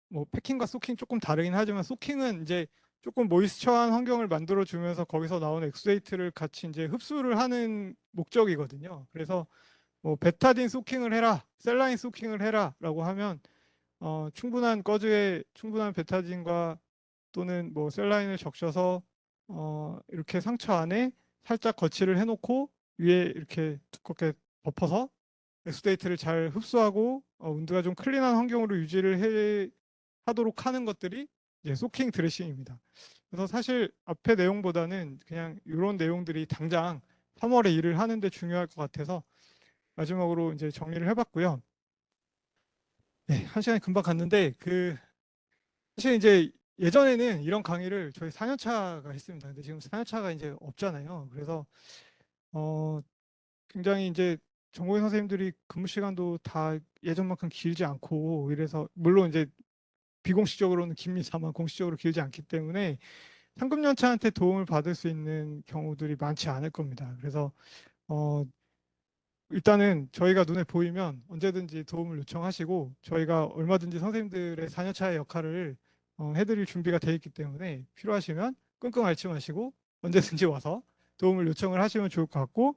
뭐 패킹과 소킹 조금 다르긴 하지만, 소킹은 이제 조금 모이스처한 환경을 만들어 주면서 거기서 나오는 엑스데이트를 같이 이제 흡수를 하는 목적이거든요. 그래서 뭐 베타딘 소킹을 해라, 셀라인 소킹을 해라라고 하면 충분한 거즈에 충분한 베타딘과 또는 뭐 셀라인을 적셔서 이렇게 상처 안에 살짝 거치를 해놓고 위에 이렇게 두껍게 덮어서 엑스데이트를 잘 흡수하고 운드가 좀 클린한 환경으로 하도록 하는 것들이 이제 소킹 드레싱입니다. 그래서 사실 앞에 내용보다는 그냥 이런 내용들이 당장 3월에 일을 하는데 중요할 것 같아서 마지막으로 이제 정리를 해봤고요. 네, 한 시간이 금방 갔는데 사실 이제 예전에는 이런 강의를 저희 4년차가 했습니다. 근데 지금 4년차가 이제 없잖아요. 그래서 어 굉장히 이제 전공의 선생님들이 근무 시간도 다 예전만큼 길지 않고 이래서 물론 이제 비공식적으로는 깁니다만 공식적으로 길지 않기 때문에 상급연차한테 도움을 받을 수 있는 경우들이 많지 않을 겁니다. 그래서 어 일단은 저희가 눈에 보이면 언제든지 도움을 요청하시고 저희가 얼마든지 선생님들의 4년차의 역할을 해드릴 준비가 되어 있기 때문에 필요하시면 끙끙 앓지 마시고 언제든지 와서 도움을 요청을 하시면 좋을 것 같고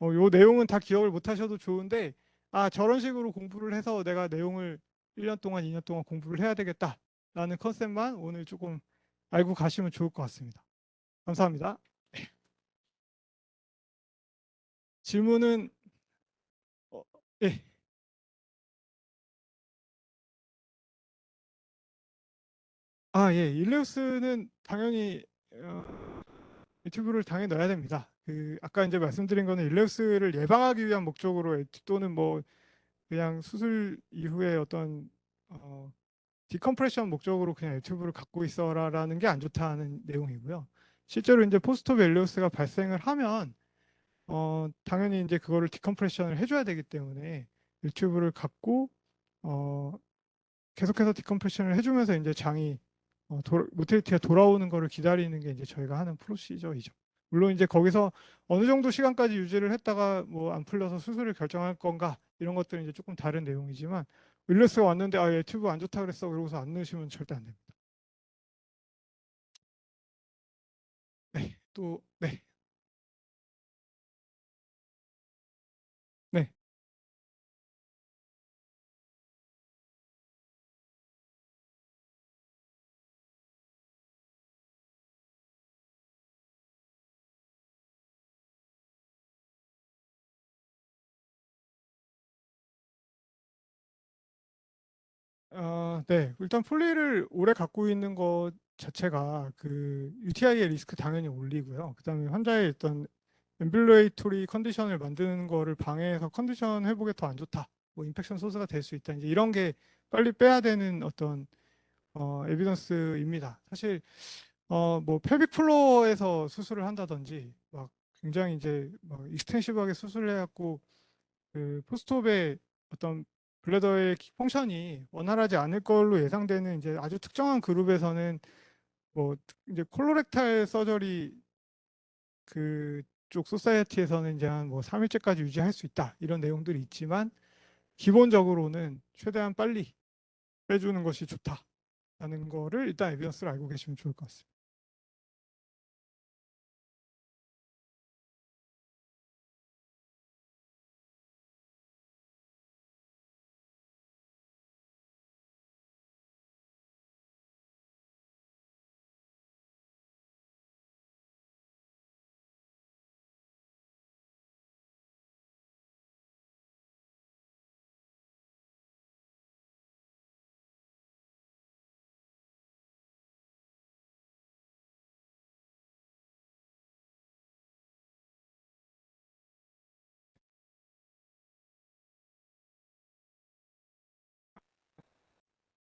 요 내용은 다 기억을 못 하셔도 좋은데 아 저런 식으로 공부를 해서 내가 내용을 1년 동안 2년 동안 공부를 해야 되겠다라는 컨셉만 오늘 조금 알고 가시면 좋을 것 같습니다. 감사합니다. 질문은 어, 예. 아, 예. 일레우스는 당연히 유튜브를 당연히 넣어야 됩니다. 아까 이제 말씀드린 거는 일레우스를 예방하기 위한 목적으로 또는 뭐 그냥 수술 이후에 어떤 어, 디컴프레션 목적으로 그냥 유튜브를 갖고 있어라라는 게 안 좋다는 내용이고요. 실제로 이제 포스트 밸리우스가 발생을 하면 당연히 이제 그거를 디컴프레션을 해줘야 되기 때문에 유튜브를 갖고 어, 계속해서 디컴프레션을 해주면서 이제 장이 모틸리티가 돌아오는 거를 기다리는 게 이제 저희가 하는 프로시저이죠. 물론 이제 거기서 어느 정도 시간까지 유지를 했다가 뭐 안 풀려서 수술을 결정할 건가 이런 것들은 이제 조금 다른 내용이지만 윌러스가 왔는데 아, 얘 튜브 안 좋다 그랬어 그러고서 안 넣으시면 절대 안 됩니다. 네, 또 네, 네. 네. 일단 폴리를 오래 갖고 있는 것 자체가 그 UTI의 리스크 당연히 올리고요. 그다음에 환자의 어떤 앰뷸레이토리 컨디션을 만드는 거를 방해해서 컨디션 회복에 더 안 좋다. 뭐 인펙션 소스가 될 수 있다. 이제 이런 게 빨리 빼야 되는 어떤 에비던스입니다. 사실 뭐 펠빅 플로어에서 수술을 한다든지 막 굉장히 이제 막 익스텐시브하게 수술을 해갖고 그 포스트옵의 어떤 블래더의 펑션이 원활하지 않을 걸로 예상되는 이제 아주 특정한 그룹에서는 뭐 이제 콜로렉탈 서저리 그쪽 소사이어티에서는 이제 한 뭐 3일째까지 유지할 수 있다 이런 내용들이 있지만 기본적으로는 최대한 빨리 빼주는 것이 좋다라는 거를 일단 에비던스를 알고 계시면 좋을 것 같습니다.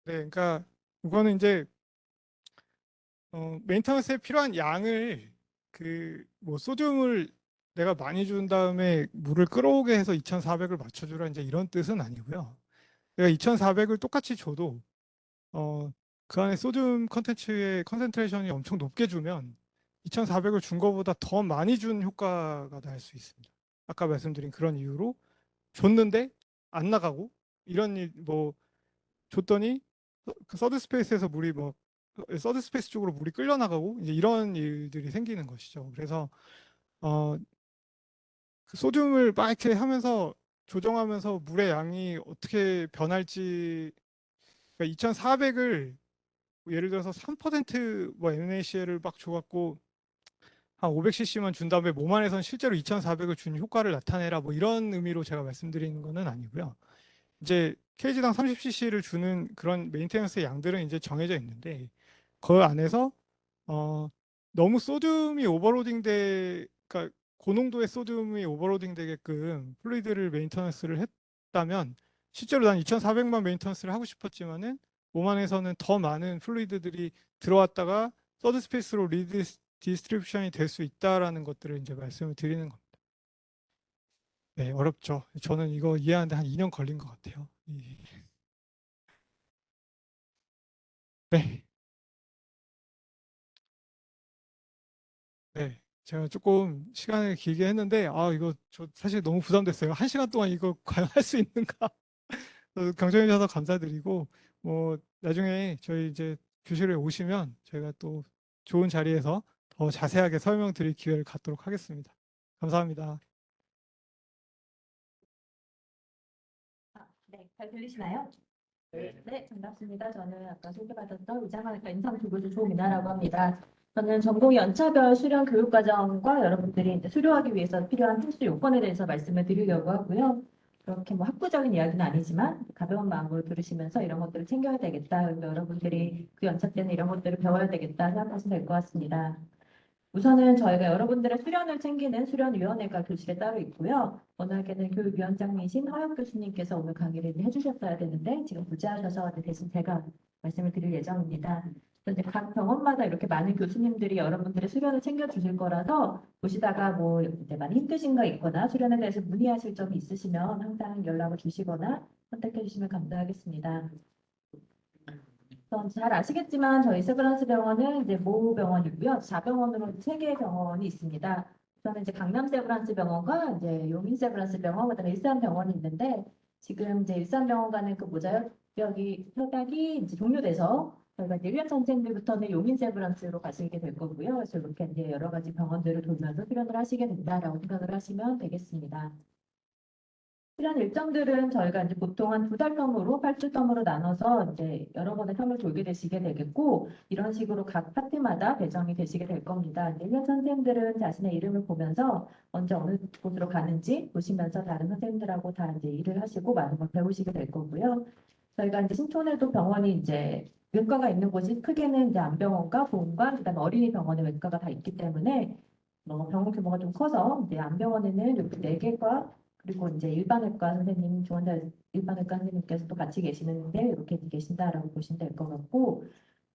네, 그러니까 이거는 이제 메인터넌스에 필요한 양을 그 뭐 소듐을 내가 많이 준 다음에 물을 끌어오게 해서 2,400을 맞춰주라 이제 이런 뜻은 아니고요. 내가 2,400을 똑같이 줘도 어, 그 안에 소듐 컨텐츠의 컨센트레이션이 엄청 높게 주면 2,400을 준 거보다 더 많이 준 효과가 날 수 있습니다. 아까 말씀드린 그런 이유로 줬는데 안 나가고 이런 뭐 줬더니 그 서드 스페이스에서 물이 뭐 서드 스페이스 쪽으로 물이 끌려 나가고 이제 이런 일들이 생기는 것이죠. 그래서 어, 그 소듐을 막 이렇게 하면서 조정하면서 물의 양이 어떻게 변할지 그러니까 2,400을 예를 들어서 3%뭐 NaCl을 막 줘갖고 한 500cc만 준 다음에 몸 안에선 실제로 2,400을 준 효과를 나타내라 뭐 이런 의미로 제가 말씀드리는 거는 아니고요. 이제 kg당 30cc를 주는 그런 메인테넌스 양들은 이제 정해져 있는데 그 안에서 어, 너무 소듐이 오버로딩 돼, 그러니까 고농도의 소듐이 오버로딩 되게끔 플루이드를 메인터넌스를 했다면 실제로 난 2,400만 메인터넌스를 하고 싶었지만은 오만에서는 더 많은 플루이드들이 들어왔다가 서드 스페이스로 디스트리뷰션이 될 수 있다라는 것들을 이제 말씀을 드리는 겁니다. 네, 어렵죠. 저는 이거 이해하는데 한 2년 걸린 것 같아요. 네, 네. 제가 조금 시간을 길게 했는데, 이거 저 사실 너무 부담됐어요. 1시간 동안 이거 과연 할 수 있는가? 경청해 주셔서 감사드리고, 뭐, 나중에 저희 이제 교실에 오시면 저희가 또 좋은 자리에서 더 자세하게 설명드릴 기회를 갖도록 하겠습니다. 감사합니다. 네, 잘 들리시나요? 네, 반갑습니다. 저는 아까 소개받았던 의장학과 인성교육조 조민아라고 합니다. 저는 전공 연차별 수련 교육과정과 여러분들이 이제 수료하기 위해서 필요한 필수 요건에 대해서 말씀을 드리려고 하고요. 그렇게 뭐 학구적인 이야기는 아니지만 가벼운 마음으로 들으시면서 이런 것들을 챙겨야 되겠다. 그리고 여러분들이 그 연차 때는 이런 것들을 배워야 되겠다 생각하시면 될 것 같습니다. 우선은 저희가 여러분들의 수련을 챙기는 수련위원회가 교실에 따로 있고요. 워낙에는 교육위원장이신 허영 교수님께서 오늘 강의를 해주셨어야 되는데 지금 부재하셔서 대신 제가 말씀을 드릴 예정입니다. 그런데 각 병원마다 이렇게 많은 교수님들이 여러분들의 수련을 챙겨주실 거라서 보시다가 뭐 이제 많이 힘드신 거 있거나 수련에 대해서 문의하실 점이 있으시면 항상 연락을 주시거나 컨택해 주시면 감사하겠습니다. 잘 아시겠지만 저희 세브란스 병원은 이제 모 병원이고요. 자병원으로 세 개의 병원이 있습니다. 저는 이제 강남 세브란스 병원과 이제 용인 세브란스 병원, 그다음에 일산 병원이 있는데 지금 이제 일산 병원과는 그 협약이 이제 종료돼서 저희가 이제 1년 선생님들부터는 용인 세브란스로 가시게 될 거고요. 그래서 이렇게 이제 여러 가지 병원들을 돌면서 수련을 하시게 된다라고 생각을 하시면 되겠습니다. 이런 일정들은 저희가 이제 보통 한 2달 텀으로 8주 텀으로 나눠서 이제 여러 번의 텀을 돌게 되시게 되겠고 이런 식으로 각 파트마다 배정이 되시게 될 겁니다. 이제 1년 선생님들은 자신의 이름을 보면서 언제 어느 곳으로 가는지 보시면서 다른 선생님들하고 다 이제 일을 하시고 많은 걸 배우시게 될 거고요. 저희가 이제 신촌에도 병원이 이제 외과가 있는 곳이 크게는 이제 암병원과 보험과 그다음에 어린이 병원의 외과가 다 있기 때문에 병원 규모가 좀 커서 이제 암병원에는 이렇게 4개과 그리고 이제 일반외과 선생님, 조원자 일반외과 선생님께서도 같이 계시는데 이렇게 계신다라고 보시면 될 것 같고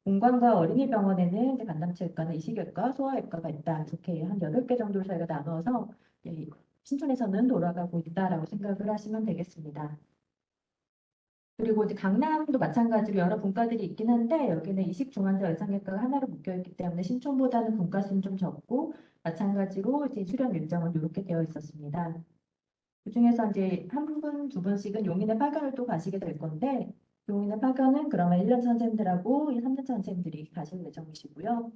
공관과 어린이 병원에는 이제 간담체외과나 이식외과, 소아외과가 있다. 이렇게 한 8개 정도를 저희가 나눠서 신촌에서는 돌아가고 있다라고 생각을 하시면 되겠습니다. 그리고 이제 강남도 마찬가지로 여러 분과들이 있긴 한데 여기는 이식중환자 열상외과가 하나로 묶여있기 때문에 신촌보다는 분과 수는 좀 적고 마찬가지로 이제 수련 일정은 이렇게 되어 있었습니다. 그중에서 이제 한 분, 두 분씩은 용인의 파견을 또 가시게 될 건데 용인의 파견은 그러면 1년 선생님들하고 3년차 선생님들이 가실 예정이시고요.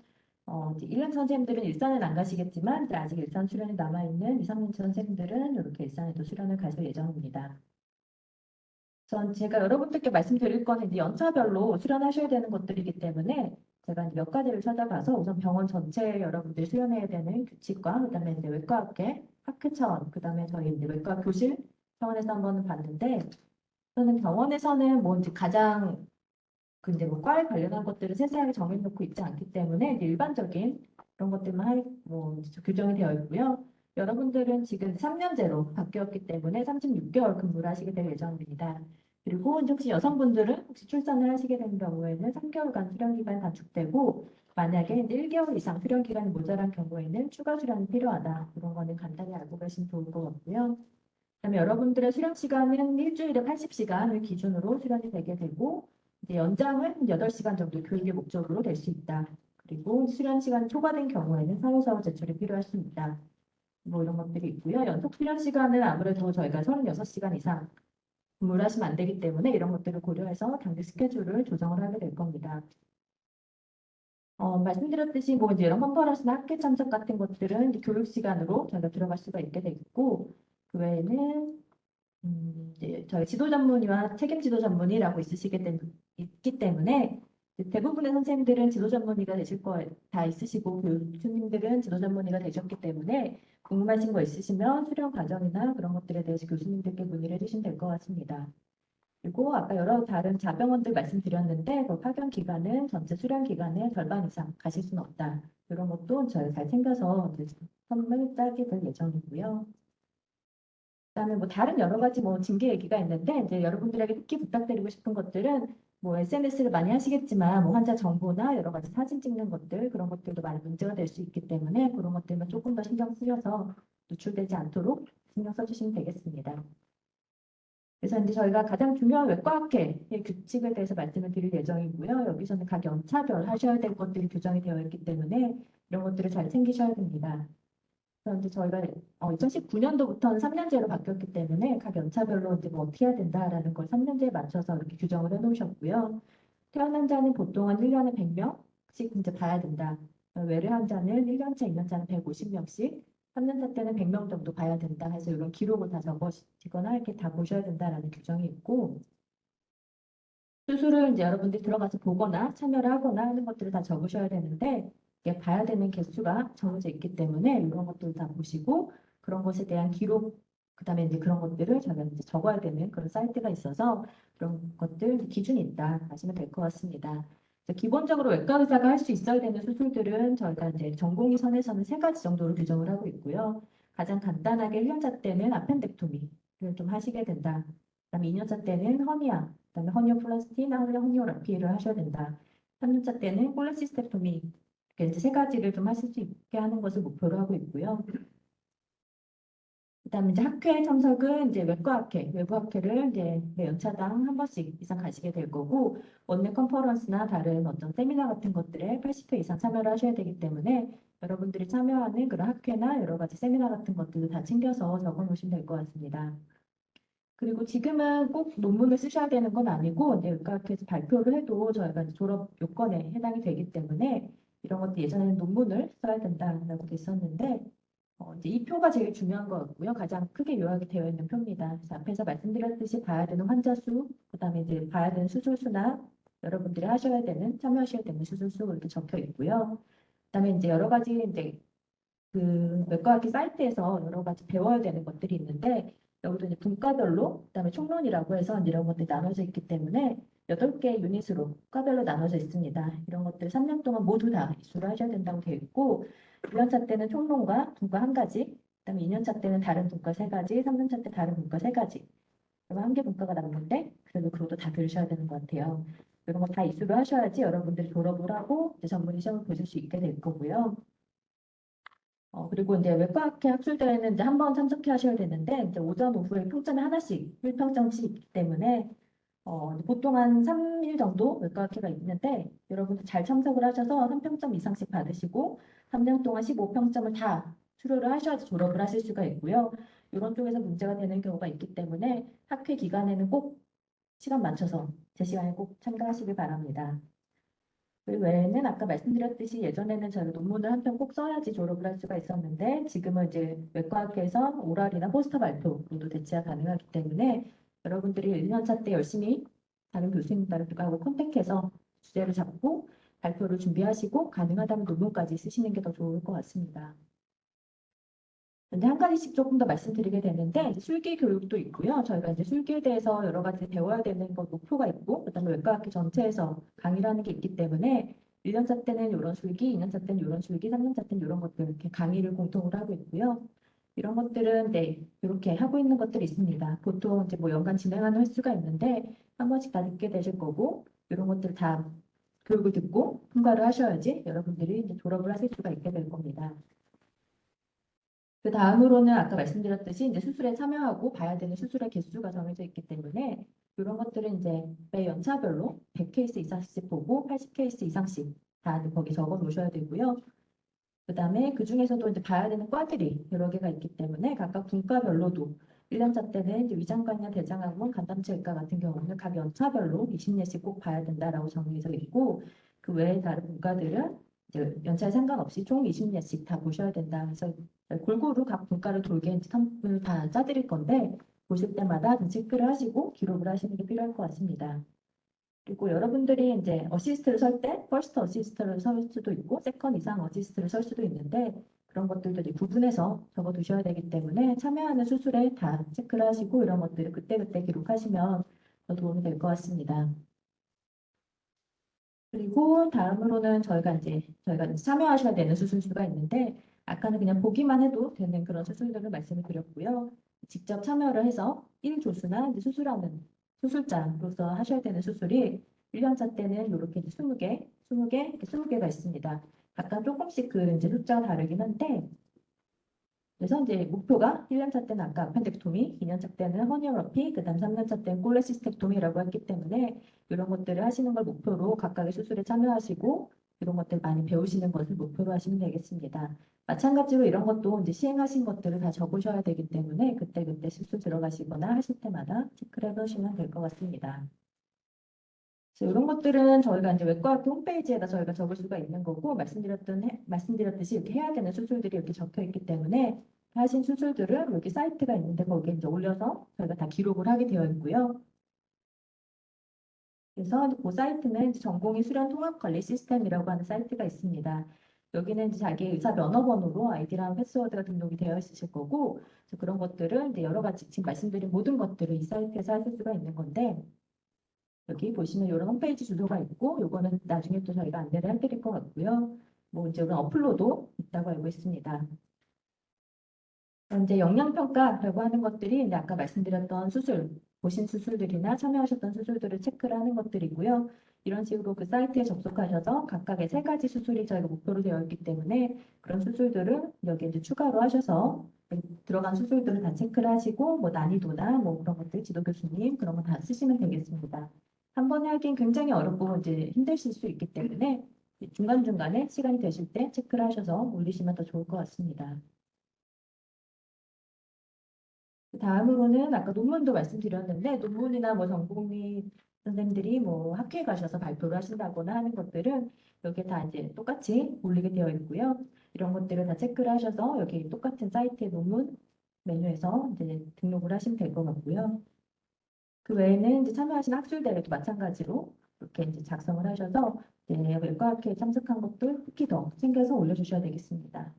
이제 1년 선생님들은 일산은 안 가시겠지만 이제 아직 일산 수련이 남아있는 2, 3년차 선생님들은 이렇게 일산에도 수련을 가실 예정입니다. 제가 여러분들께 말씀드릴 거는 이제 연차별로 수련하셔야 되는 것들이기 때문에 제가 이제 몇 가지를 찾아봐서 우선 병원 전체 여러분들이 수련해야 되는 규칙과 그다음에 이제 외과학계, 학회 차원, 그다음에 저희 이제 외과 교실 차원에서 한번 봤는데 저는 병원에서는 뭐 이제 가장 근데 뭐 과에 관련한 것들을 세세하게 정해놓고 있지 않기 때문에 이제 일반적인 그런 것들만 뭐 규정이 되어 있고요. 여러분들은 지금 3년제로 바뀌었기 때문에 36개월 근무를 하시게 될 예정입니다. 그리고 이제 혹시 여성분들은 혹시 출산을 하시게 된 경우에는 3개월간 수련 기간이 단축되고 만약에 이제 1개월 이상 수련 기간이 모자란 경우에는 추가 수련이 필요하다. 그런 거는 간단히 알고 계시면 좋을 것 같고요. 그다음에 여러분들의 수련 시간은 일주일에 80시간을 기준으로 수련이 되게 되고 이제 연장은 8시간 정도 교육의 목적으로 될 수 있다. 그리고 수련 시간이 초과된 경우에는 사유서와 제출이 필요할 수 있다. 뭐 이런 것들이 있고요. 연속 수련 시간은 아무래도 저희가 36시간 이상 근무를 하시면 안 되기 때문에 이런 것들을 고려해서 단기 스케줄을 조정을 하게 될 겁니다. 말씀드렸듯이 뭐 이제 이런 컨퍼런스나 학회 참석 같은 것들은 이제 교육 시간으로 저희가 들어갈 수가 있게 되겠고 그 외에는 이제 저희 지도 전문의와 책임 지도 전문의라고 있기 때문에 대부분의 선생님들은 지도 전문의가 되실 거에 다 있으시고 교수님들은 지도 전문의가 되셨기 때문에 궁금하신 거 있으시면 수련 과정이나 그런 것들에 대해서 교수님들께 문의를 해주시면 될 것 같습니다. 그리고 아까 여러 다른 자병원들 말씀드렸는데 그 파견 기간은 전체 수련 기간의 절반 이상 가실 수는 없다. 이런 것도 저희 잘 챙겨서 이제 선물 짜게 될 예정이고요. 그다음에 뭐 다른 여러 가지 뭐 징계 얘기가 있는데 이제 여러분들에게 특히 부탁드리고 싶은 것들은 뭐 SNS를 많이 하시겠지만 뭐 환자 정보나 여러 가지 사진 찍는 것들 그런 것들도 많이 문제가 될 수 있기 때문에 그런 것들만 조금 더 신경 쓰셔서 노출되지 않도록 신경 써주시면 되겠습니다. 그래서 이제 저희가 가장 중요한 외과학회의 규칙에 대해서 말씀을 드릴 예정이고요. 여기서는 각 연차별 하셔야 될 것들이 규정이 되어 있기 때문에 이런 것들을 잘 챙기셔야 됩니다. 그래서 이제 저희가 2019년도부터는 3년제로 바뀌었기 때문에 각 연차별로 이제 뭐 어떻게 해야 된다라는 걸 3년제에 맞춰서 이렇게 규정을 해놓으셨고요. 퇴원 환자는 보통 한 1년에 100명씩 이제 봐야 된다. 외래 환자는 1년차, 2년차는 150명씩, 3년차 때는 100명 정도 봐야 된다 해서 이런 기록을 다 적으시거나 이렇게 다 보셔야 된다라는 규정이 있고, 수술을 이제 여러분들이 들어가서 보거나 참여를 하거나 하는 것들을 다 적으셔야 되는데, 이게 봐야 되는 개수가 정해져 있기 때문에 이런 것들 다 보시고, 그런 것에 대한 기록, 그다음에 이제 그런 것들을 저희가 이제 적어야 되는 그런 사이트가 있어서 그런 것들 기준이 있다 하시면 될 것 같습니다. 기본적으로 외과 의사가 할 수 있어야 되는 수술들은 저희가 이제 전공의 선에서는 3가지 정도로 규정을 하고 있고요. 가장 간단하게 1년차 때는 아펜덱토미를 좀 하시게 된다. 그다음에 2년차 때는 허니아, 그다음에 허니오플라스티나 허니오라피를 하셔야 된다. 3년차 때는 콜레시스텍토미 이렇게 이제 3가지를 좀 하실 수 있게 하는 것을 목표로 하고 있고요. 그다음에 이제 학회 참석은 이제 외과학회, 외부학회를 이제 매 연차당 한 번씩 이상 가시게 될 거고 원내 컨퍼런스나 다른 어떤 세미나 같은 것들에 80회 이상 참여를 하셔야 되기 때문에 여러분들이 참여하는 그런 학회나 여러 가지 세미나 같은 것들도 다 챙겨서 적어 놓으시면 될 것 같습니다. 그리고 지금은 꼭 논문을 쓰셔야 되는 건 아니고 이제 외과학회에서 발표를 해도 저희가 이제 졸업 요건에 해당이 되기 때문에 이런 것도 예전에는 논문을 써야 된다라고 됐었는데 이제 이 표가 제일 중요한 것 같고요. 가장 크게 요약이 되어 있는 표입니다. 그래서 앞에서 말씀드렸듯이 봐야 되는 환자 수, 그다음에 이제 봐야 되는 수술 수나 여러분들이 하셔야 되는 참여하셔야 되는 수술 수 이렇게 적혀 있고요. 그다음에 이제 여러 가지 이제 그 외과학회 사이트에서 여러 가지 배워야 되는 것들이 있는데 여기도 이제 분과별로 그다음에 총론이라고 해서 이런 것들이 나눠져 있기 때문에 8개 유닛으로 과별로 나눠져 있습니다. 이런 것들 3년 동안 모두 다 이수를 하셔야 된다고 되어 있고 1년차 때는 총론과 분과 한 가지, 그다음에 2년차 때는 다른 분과 3가지, 3년차 때 다른 분과 3가지. 그러면 한 개 분과가 남는데 그래도 그것도 다 들으셔야 되는 것 같아요. 이런 거 다 이수를 하셔야지 여러분들이 졸업을 하고 이제 전문의 시험을 보실 수 있게 될 거고요. 그리고 이제 외과학회 학술대회는 이제 한 번 참석해 하셔야 되는데, 이제 오전, 오후에 평점이 하나씩, 1평점씩 있기 때문에, 보통 한 3일 정도 외과학회가 있는데, 여러분들 잘 참석을 하셔서 3평점 이상씩 받으시고, 3년 동안 15평점을 다 수료를 하셔야지 졸업을 하실 수가 있고요. 이런 쪽에서 문제가 되는 경우가 있기 때문에 학회 기간에는 꼭 시간 맞춰서 제 시간에 꼭 참가하시길 바랍니다. 그 외에는 아까 말씀드렸듯이 예전에는 저희가 논문을 한 편 꼭 써야지 졸업을 할 수가 있었는데 지금은 이제 외과학회에서 오랄이나 포스터 발표로도 대체가 가능하기 때문에 여러분들이 1년차 때 열심히 다른 교수님들하고 컨택해서 주제를 잡고 발표를 준비하시고 가능하다면 논문까지 쓰시는 게 더 좋을 것 같습니다. 근데 한 가지씩 조금 더 말씀드리게 되는데 이제 술기 교육도 있고요. 저희가 이제 술기에 대해서 여러 가지 배워야 되는 것 목표가 있고 그다음에 외과학회 전체에서 강의를 하는 게 있기 때문에 1년차 때는 이런 술기, 2년차 때는 이런 술기, 3년차 때는 이런 것들 이렇게 강의를 공통으로 하고 있고요. 이런 것들은 네, 이렇게 하고 있는 것들이 있습니다. 보통 이제 뭐 연간 진행하는 횟수가 있는데 한 번씩 다 듣게 되실 거고 이런 것들 다 교육을 듣고 통과를 하셔야지 여러분들이 이제 졸업을 하실 수가 있게 될 겁니다. 그 다음으로는 아까 말씀드렸듯이 이제 수술에 참여하고 봐야 되는 수술의 개수가 정해져 있기 때문에 이런 것들은 이제 매 연차별로 100케이스 이상씩 보고 80케이스 이상씩 다 거기 적어 놓으셔야 되고요. 그 다음에 그 중에서도 이제 봐야 되는 과들이 여러 개가 있기 때문에 각각 분과별로도 1년차 때는 이제 위장관이나 대장학문, 간담체외과 같은 경우는 각 연차별로 20예씩 꼭 봐야 된다라고 정해져 있고 그 외에 다른 분과들은 이제 연차에 상관없이 총 20예씩 다 보셔야 된다. 그래서 골고루 각 분과를 돌게 선을 다 짜드릴 건데 보실 때마다 좀 체크를 하시고 기록을 하시는 게 필요할 것 같습니다. 그리고 여러분들이 이제 어시스트를 설 때 퍼스트 어시스트를 설 수도 있고 세컨 이상 어시스트를 설 수도 있는데 그런 것들도 이제 구분해서 적어 두셔야 되기 때문에 참여하는 수술에 다 체크를 하시고 이런 것들을 그때그때 기록하시면 더 도움이 될 것 같습니다. 그리고 다음으로는 저희가 이제 참여하셔야 되는 수술수가 있는데, 아까는 그냥 보기만 해도 되는 그런 수술들을 말씀을 드렸고요. 직접 참여를 해서 1조수나 이제 수술하는 수술자로서 하셔야 되는 수술이 1년차 때는 이렇게 이제 20개, 이렇게 20개가 있습니다. 각각 조금씩 그 이제 숫자가 다르긴 한데, 그래서 이제 목표가 1년차 때는 아까 아펜덱토미, 2년차 때는 허니어러피, 그다음 3년차 때는 콜레시스텍토미라고 했기 때문에 이런 것들을 하시는 걸 목표로 각각의 수술에 참여하시고 이런 것들 많이 배우시는 것을 목표로 하시면 되겠습니다. 마찬가지로 이런 것도 이제 시행하신 것들을 다 적으셔야 되기 때문에 그때그때 수술 들어가시거나 하실 때마다 체크를 해보시면 될 것 같습니다. 그래서 이런 것들은 저희가 이제 외과학회 홈페이지에다 저희가 적을 수가 있는 거고 말씀드렸듯이 이렇게 해야 되는 수술들이 이렇게 적혀 있기 때문에 하신 수술들은 여기 사이트가 있는데 거기에 이제 올려서 저희가 다 기록을 하게 되어 있고요. 그래서 그 사이트는 이제 전공의 수련 통합 관리 시스템이라고 하는 사이트가 있습니다. 여기는 이제 자기 의사 면허번호로 아이디랑 패스워드가 등록이 되어 있으실 거고 그래서 그런 것들을 이제 여러 가지 지금 말씀드린 모든 것들을 이 사이트에서 하실 수가 있는 건데 여기 보시면 이런 홈페이지 주소가 있고 요거는 나중에 또 저희가 안내를 해드릴 것 같고요. 뭐 이제 이런 어플로도 있다고 알고 있습니다. 이제 영양평가라고 하는 것들이 이제 아까 말씀드렸던 수술, 보신 수술들이나 참여하셨던 수술들을 체크를 하는 것들이고요. 이런 식으로 그 사이트에 접속하셔서 각각의 3가지 수술이 저희가 목표로 되어 있기 때문에 그런 수술들을 여기 이제 추가로 하셔서 들어간 수술들을 다 체크를 하시고 뭐 난이도나 뭐 그런 것들 지도 교수님 그런 거 다 쓰시면 되겠습니다. 한 번에 하긴 굉장히 어렵고 이제 힘드실 수 있기 때문에 중간중간에 시간이 되실 때 체크를 하셔서 올리시면 더 좋을 것 같습니다. 다음으로는 아까 논문도 말씀드렸는데 논문이나 뭐 전공의 선생님들이 뭐 학회에 가셔서 발표를 하신다거나 하는 것들은 여기에 다 이제 똑같이 올리게 되어 있고요. 이런 것들을 다 체크를 하셔서 여기 똑같은 사이트의 논문 메뉴에서 이제 등록을 하시면 될 것 같고요. 그 외에는 이제 참여하신 학술대회도 마찬가지로 이렇게 이제 작성을 하셔서 이제 외과학회에 참석한 것들 특히 더 챙겨서 올려주셔야 되겠습니다.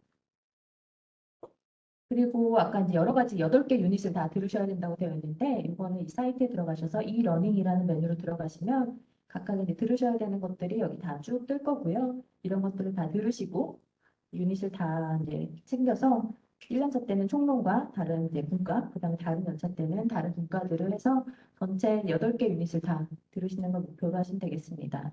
그리고 아까 이제 여러 가지 8개 유닛을 다 들으셔야 된다고 되어 있는데 이거는 이 사이트에 들어가셔서 이러닝이라는 메뉴로 들어가시면 각각 이제 들으셔야 되는 것들이 여기 다 쭉 뜰 거고요. 이런 것들을 다 들으시고 유닛을 다 이제 챙겨서 1년차 때는 총론과 다른 이제 분과 그다음에 다른 연차 때는 다른 분과들을 해서 전체 8개 유닛을 다 들으시는 걸 목표로 하시면 되겠습니다.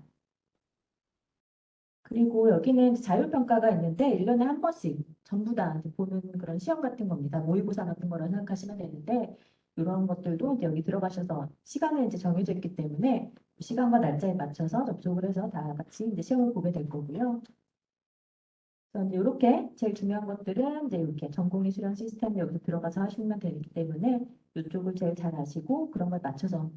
그리고 여기는 이제 자율평가가 있는데 1년에 한 번씩 전부 다 이제 보는 그런 시험 같은 겁니다. 모의고사 같은 거라 생각하시면 되는데 이런 것들도 이제 여기 들어가셔서 시간을 이제 정해져 있기 때문에 시간과 날짜에 맞춰서 접속을 해서 다 같이 이제 시험을 보게 될 거고요. 그래서 이제 이렇게 제일 중요한 것들은 이제 이렇게 전공의 수련 시스템 여기서 들어가서 하시면 되기 때문에 이쪽을 제일 잘 아시고 그런 걸 맞춰서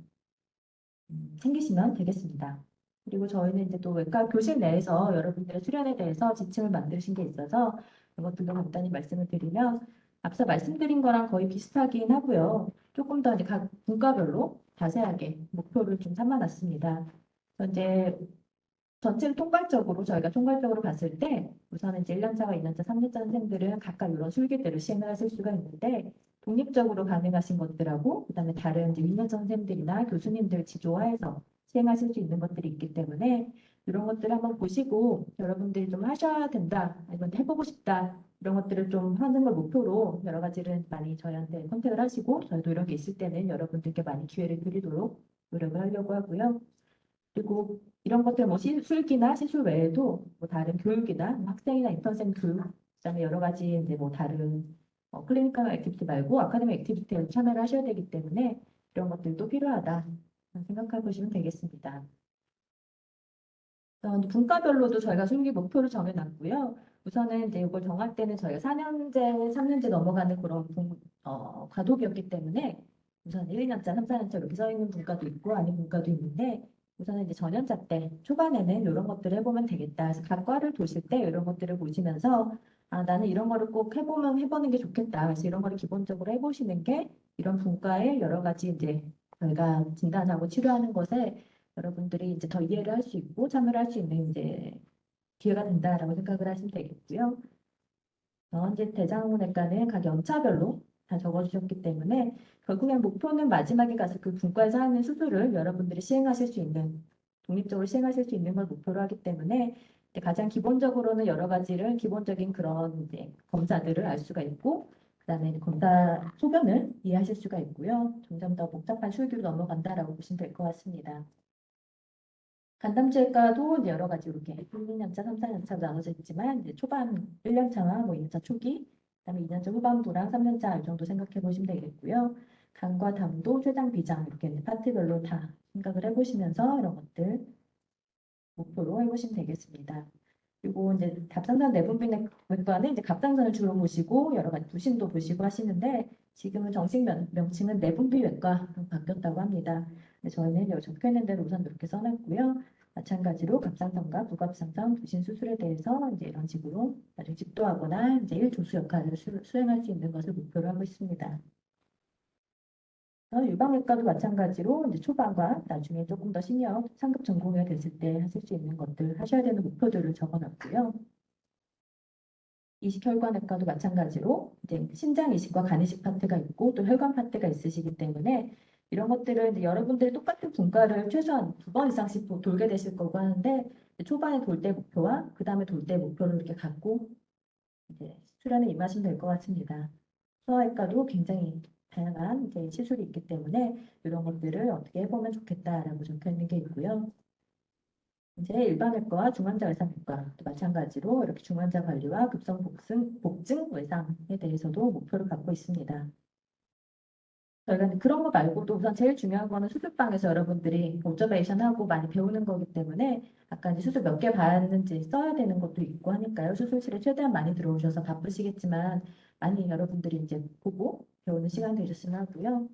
챙기시면 되겠습니다. 그리고 저희는 이제 또 외과 교실 내에서 여러분들의 수련에 대해서 지침을 만드신 게 있어서 이것들도 간단히 말씀을 드리면 앞서 말씀드린 거랑 거의 비슷하긴 하고요. 조금 더 이제 각 분과별로 자세하게 목표를 좀 삼아놨습니다. 그래서 이제 전체를 통괄적으로 저희가 총괄적으로 봤을 때 우선은 이제 1년차와 2년차, 3년차 선생님들은 각각 이런 술기대로 시행을 하실 수가 있는데 독립적으로 가능하신 것들하고 그다음에 다른 이제 2년차 선생님들이나 교수님들 지도하에서 시행하실 수 있는 것들이 있기 때문에 이런 것들을 한번 보시고 여러분들이 좀 하셔야 된다, 아니면 해보고 싶다 이런 것들을 좀 하는 걸 목표로 여러 가지를 많이 저희한테 컨택을 하시고 저희도 이런 게 있을 때는 여러분들께 많이 기회를 드리도록 노력을 하려고 하고요. 그리고 이런 것들 뭐 시술기나 시술 외에도 뭐 다른 교육이나 뭐 학생이나 인턴생 교육, 그다음에 여러 가지 이제 뭐 다른 클리니컬 액티비티 말고 아카데믹 액티비티에 참여를 하셔야 되기 때문에 이런 것들도 필요하다 생각해 보시면 되겠습니다. 분과별로도 저희가 순기 목표를 정해놨고요. 우선은 이제 이걸 정할 때는 저희가 4년제, 3년제 넘어가는 그런 과도기였기 때문에 우선 1, 2년차, 3, 4년차 이렇게 써 있는 분과도 있고 아닌 분과도 있는데 우선은 이제 전연차 때 초반에는 이런 것들을 해보면 되겠다. 그래서 각 과를 보실 때 이런 것들을 보시면서 아, 나는 이런 거를 꼭 해보는 게 좋겠다. 그래서 이런 거를 기본적으로 해보시는 게 이런 분과의 여러 가지 이제 저희가 진단하고 치료하는 것에 여러분들이 이제 더 이해를 할 수 있고 참여를 할 수 있는 이제 기회가 된다라고 생각을 하시면 되겠고요. 이제 대장내과는 각 연차별로 다 적어주셨기 때문에 결국엔 목표는 마지막에 가서 그 분과에서 하는 수술을 여러분들이 시행하실 수 있는, 독립적으로 시행하실 수 있는 걸 목표로 하기 때문에 이제 가장 기본적으로는 여러 가지를 기본적인 그런 이제 검사들을 알 수가 있고, 그다음에 검사 소견을 이해하실 수가 있고요. 점점 더 복잡한 술기로 넘어간다라고 보시면 될 것 같습니다. 간담제과도 이제 여러 가지 이렇게 1, 2년차, 3, 4년차로 나눠져 있지만 이제 초반 1년차와 뭐 2년차 초기, 그다음에 2년차 후반부랑 3년차 이 정도 생각해 보시면 되겠고요. 간과 담도, 췌장, 비장 이렇게 이제 파트별로 다 생각을 해보시면서 이런 것들 목표로 해보시면 되겠습니다. 그리고 이제 갑상선 내분비내과는 이제 갑상선을 주로 보시고 여러 가지 부신도 보시고 하시는데 지금은 정식 명칭은 내분비외과로 바뀌었다고 합니다. 근데 저희는 여기 적혀 있는 대로 우선 이렇게 써놨고요. 마찬가지로 갑상선과 부갑상선 부신 수술에 대해서 이제 이런 식으로 나중에 집도하거나 이제 일조수 역할을 수행할 수 있는 것을 목표로 하고 있습니다. 유방외과도 마찬가지로 이제 초반과 나중에 조금 더 시니어 상급 전공의가 됐을 때 하실 수 있는 것들, 하셔야 되는 목표들을 적어놨고요. 이식혈관외과도 마찬가지로 이제 신장 이식과 간 이식 파트가 있고 또 혈관 파트가 있으시기 때문에 이런 것들을 이제 여러분들이 똑같은 분과를 최소한 2번 이상씩 돌게 되실 거고 하는데 초반에 돌 때 목표와 그 다음에 돌 때 목표를 이렇게 갖고 이제 수련에 임하시면 될 것 같습니다. 소아외과도 굉장히 다양한 이제 시술이 있기 때문에 이런 것들을 어떻게 해보면 좋겠다라고 적혀 있는 게 있고요. 이제 일반외과와 중환자 외상외과도 마찬가지로 이렇게 중환자 관리와 급성 복증 외상에 대해서도 목표를 갖고 있습니다. 저희가 그런 거 말고도 우선 제일 중요한 거는 수술방에서 여러분들이 옵저베이션하고 많이 배우는 거기 때문에 아까 이제 수술 몇 개 봤는지 써야 되는 것도 있고 하니까요. 수술실에 최대한 많이 들어오셔서 바쁘시겠지만 많이 여러분들이 이제 보고 배우는 시간 되셨으면 하고요.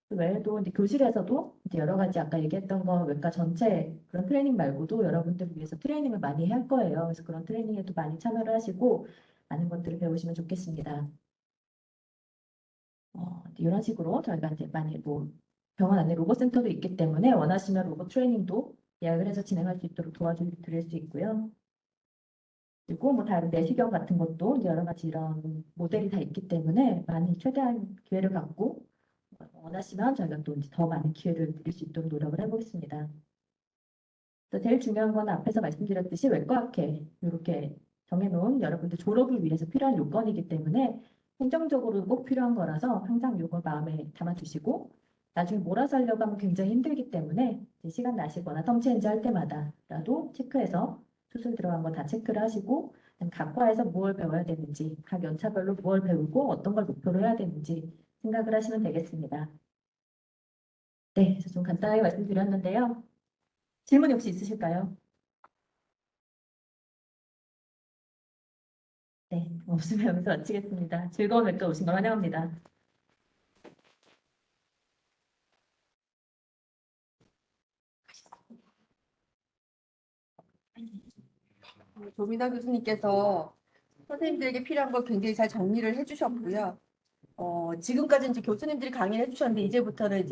그 외에도 이제 교실에서도 이제 여러 가지 아까 얘기했던 거 외과 전체 그런 트레이닝 말고도 여러분들을 위해서 트레이닝을 많이 할 거예요. 그래서 그런 트레이닝에도 많이 참여를 하시고 많은 것들을 배우시면 좋겠습니다. 이런 식으로 저희가 이제 많이 뭐 병원 안에 로봇 센터도 있기 때문에 원하시면 로봇 트레이닝도 예약을 해서 진행할 수 있도록 도와드릴 수 있고요. 그리고 뭐 다른 내시경 같은 것도 이제 여러 가지 이런 모델이 다 있기 때문에 많이 최대한 기회를 갖고 원하시면 저희가 또 이제 더 많은 기회를 드릴 수 있도록 노력을 해보겠습니다. 그래서 제일 중요한 건 앞에서 말씀드렸듯이 외과학회 이렇게 정해놓은 여러분들 졸업을 위해서 필요한 요건이기 때문에 행정적으로 꼭 필요한 거라서 항상 이걸 마음에 담아두시고 나중에 몰아서 하려고 하면 굉장히 힘들기 때문에 시간 나시거나 텀체인지 할 때마다라도 체크해서 수술 들어간 거 다 체크를 하시고 각 과에서 무엇을 배워야 되는지 각 연차별로 무엇을 배우고 어떤 걸 목표로 해야 되는지 생각을 하시면 되겠습니다. 네, 그래서 좀 간단하게 말씀드렸는데요. 질문 혹시 있으실까요? 네, 없으면 여기서 마치겠습니다. 즐거운 외과 오신 걸 환영합니다. 조민아 교수님께서 선생님들에게 필요한 걸 굉장히 잘 정리를 해주셨고요. 지금까지 이제 교수님들이 강의를 해주셨는데 이제부터는 이제